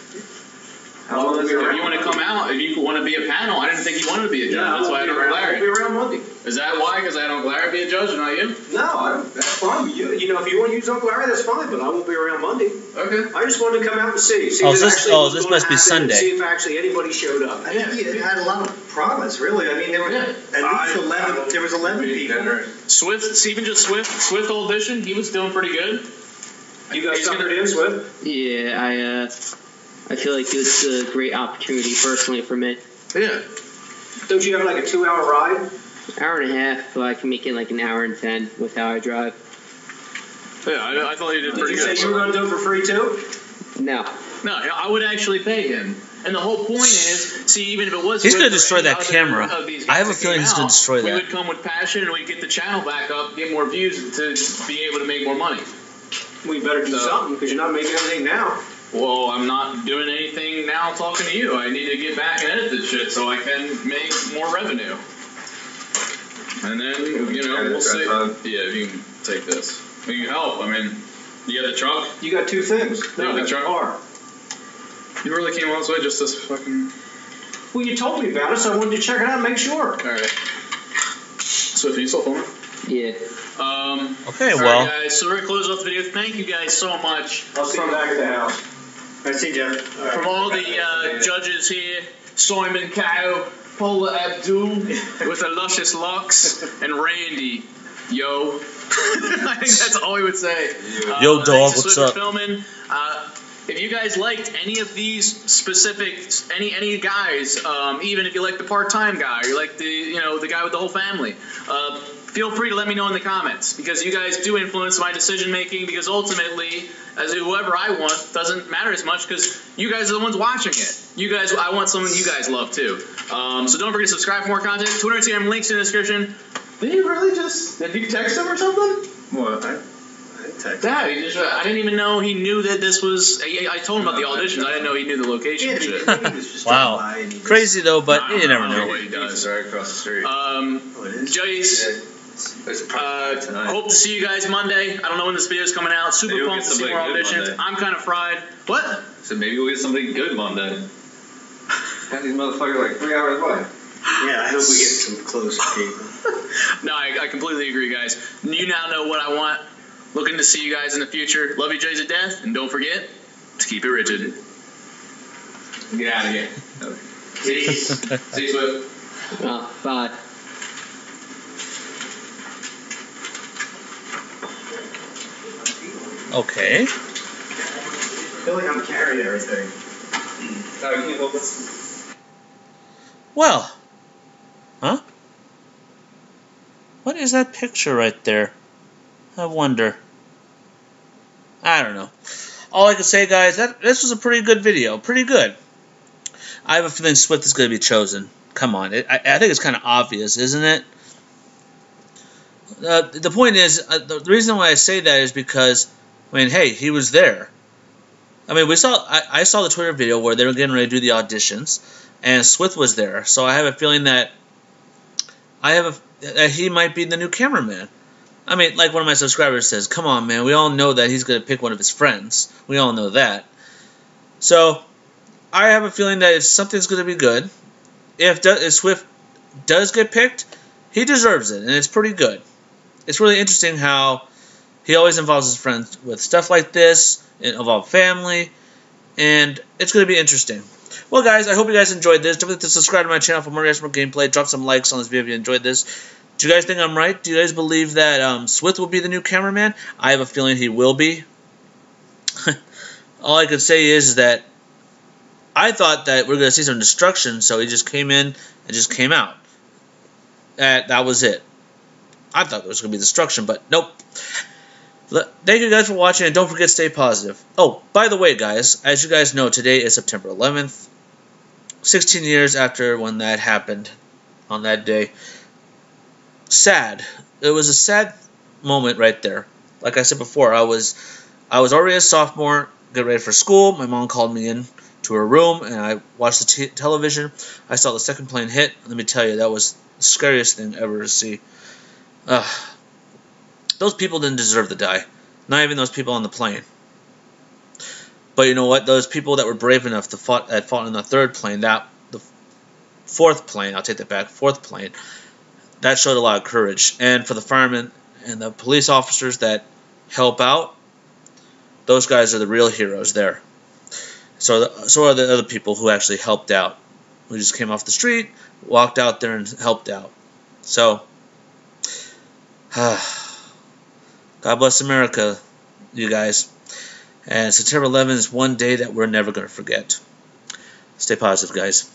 If you want to come out, if you want to be a panel, I didn't think you wanted to be a judge. That's why I don't Larry. I'll be around Monday. Is that why? Because I don't Larry be a judge and not you? No, that's fine. You know, if you want to use Uncle Larry, that's fine, but I won't be around Monday. Okay. I just wanted to come out and see. This must be Sunday. See if actually anybody showed up. I think you had a lot of promise, really. I mean, there were at least 11. There was 11 people. Swift, even just Swift audition, he was doing pretty good. You guys something in, Swift? Yeah, I feel like it's a great opportunity personally for me. Yeah. Don't you have like a 2-hour ride? Hour and a half, but I can make it like an hour and 10 with how I drive. Yeah, I thought you did pretty good. Did you say you were going to do it for free too? No. No, I would actually pay him. And the whole point is, see, even if it was... He's going to destroy that camera. I have a feeling he's going to destroy that. We would come with passion and we'd get the channel back up, get more views to be able to make more money. We better do something because you're not making anything now. Well, I'm not doing anything now talking to you. I need to get back and edit this shit so I can make more revenue. And then, we'll see. Yeah, if you can take this. You can help. I mean, you got the truck? You got 2 things. No, the truck. Car. You really came all this way just to fucking... Well, you told me about it, so I wanted to check it out and make sure. All right. So, if you still filming? Yeah. Okay, all well. Right, guys, so we're going to close off the video. Thank you guys so much. I'll see you back at the house. I see Jeff. From all the judges here, Simon Cow, Paula Abdul with the luscious locks, and Randy. Yo. I think that's all we would say. Yo, dog, what's up? Filming. If you guys liked any of these specific, any guys, even if you like the part-time guy, or you like the guy with the whole family, feel free to let me know in the comments, because you guys do influence my decision making. Because ultimately, as whoever I want doesn't matter as much, because you guys are the ones watching it. You guys, I want someone you guys love too. So don't forget to subscribe for more content. Twitter, Instagram, links in the description. Did you really did you text him or something? What? I texted. Yeah, he just. I didn't even know he knew that this was. I told him about the auditions. I didn't know he knew the location. And shit. Wow, crazy though, but you never know what he does. Right across the street. Jace. Hope to see you guys Monday. I don't know when this video is coming out. Super pumped to see more auditions. I'm kind of fried. What? So maybe we'll get something good Monday. Have these motherfuckers like 3 hours away. Yeah, I hope we get some close people. No, I completely agree, guys. You now know what I want. Looking to see you guys in the future. Love you, Jays, to death, and don't forget to keep it rigid. Get out of here. Okay. See you, Swift. Bye. Okay. I feel like I'm carrying everything. No, you can't hold this. Well. Huh? What is that picture right there? I wonder. I don't know. All I can say, guys, this was a pretty good video. Pretty good. I have a feeling Swift is going to be chosen. Come on. I think it's kind of obvious, isn't it? The point is, the reason why I say that is because, I mean, hey, he was there. I mean, I saw the Twitter video where they were getting ready to do the auditions, and Swift was there. So I have a feeling that that he might be the new cameraman. I mean, like one of my subscribers says, come on, man, we all know that he's going to pick one of his friends. We all know that. So, I have a feeling that if something's going to be good, if Swift does get picked, he deserves it, and it's pretty good. It's really interesting how he always involves his friends with stuff like this, it involves family, and it's going to be interesting. Well, guys, I hope you guys enjoyed this. Don't forget to subscribe to my channel for more gameplay. Drop some likes on this video if you enjoyed this. Do you guys think I'm right? Do you guys believe that Swift will be the new cameraman? I have a feeling he will be. All I can say is that I thought that we are going to see some destruction, so he just came in and just came out. That was it. I thought there was going to be destruction, but nope. Thank you guys for watching, and don't forget to stay positive. Oh, by the way, guys, as you guys know, today is September 11th. 16 years after when that happened on that day. Sad. It was a sad moment right there. Like I said before, I was already a sophomore, getting ready for school. My mom called me in to her room, and I watched the television. I saw the second plane hit. Let me tell you, that was the scariest thing ever to see. Those people didn't deserve to die. Not even those people on the plane. But you know what? Those people that were brave enough to fought in the third plane, the fourth plane, I'll take that back, fourth plane, that showed a lot of courage. And for the firemen and the police officers that help out, those guys are the real heroes there. So are the other people who actually helped out, who just came off the street, walked out there and helped out. So, God bless America, you guys. And September 11th is one day that we're never going to forget. Stay positive, guys.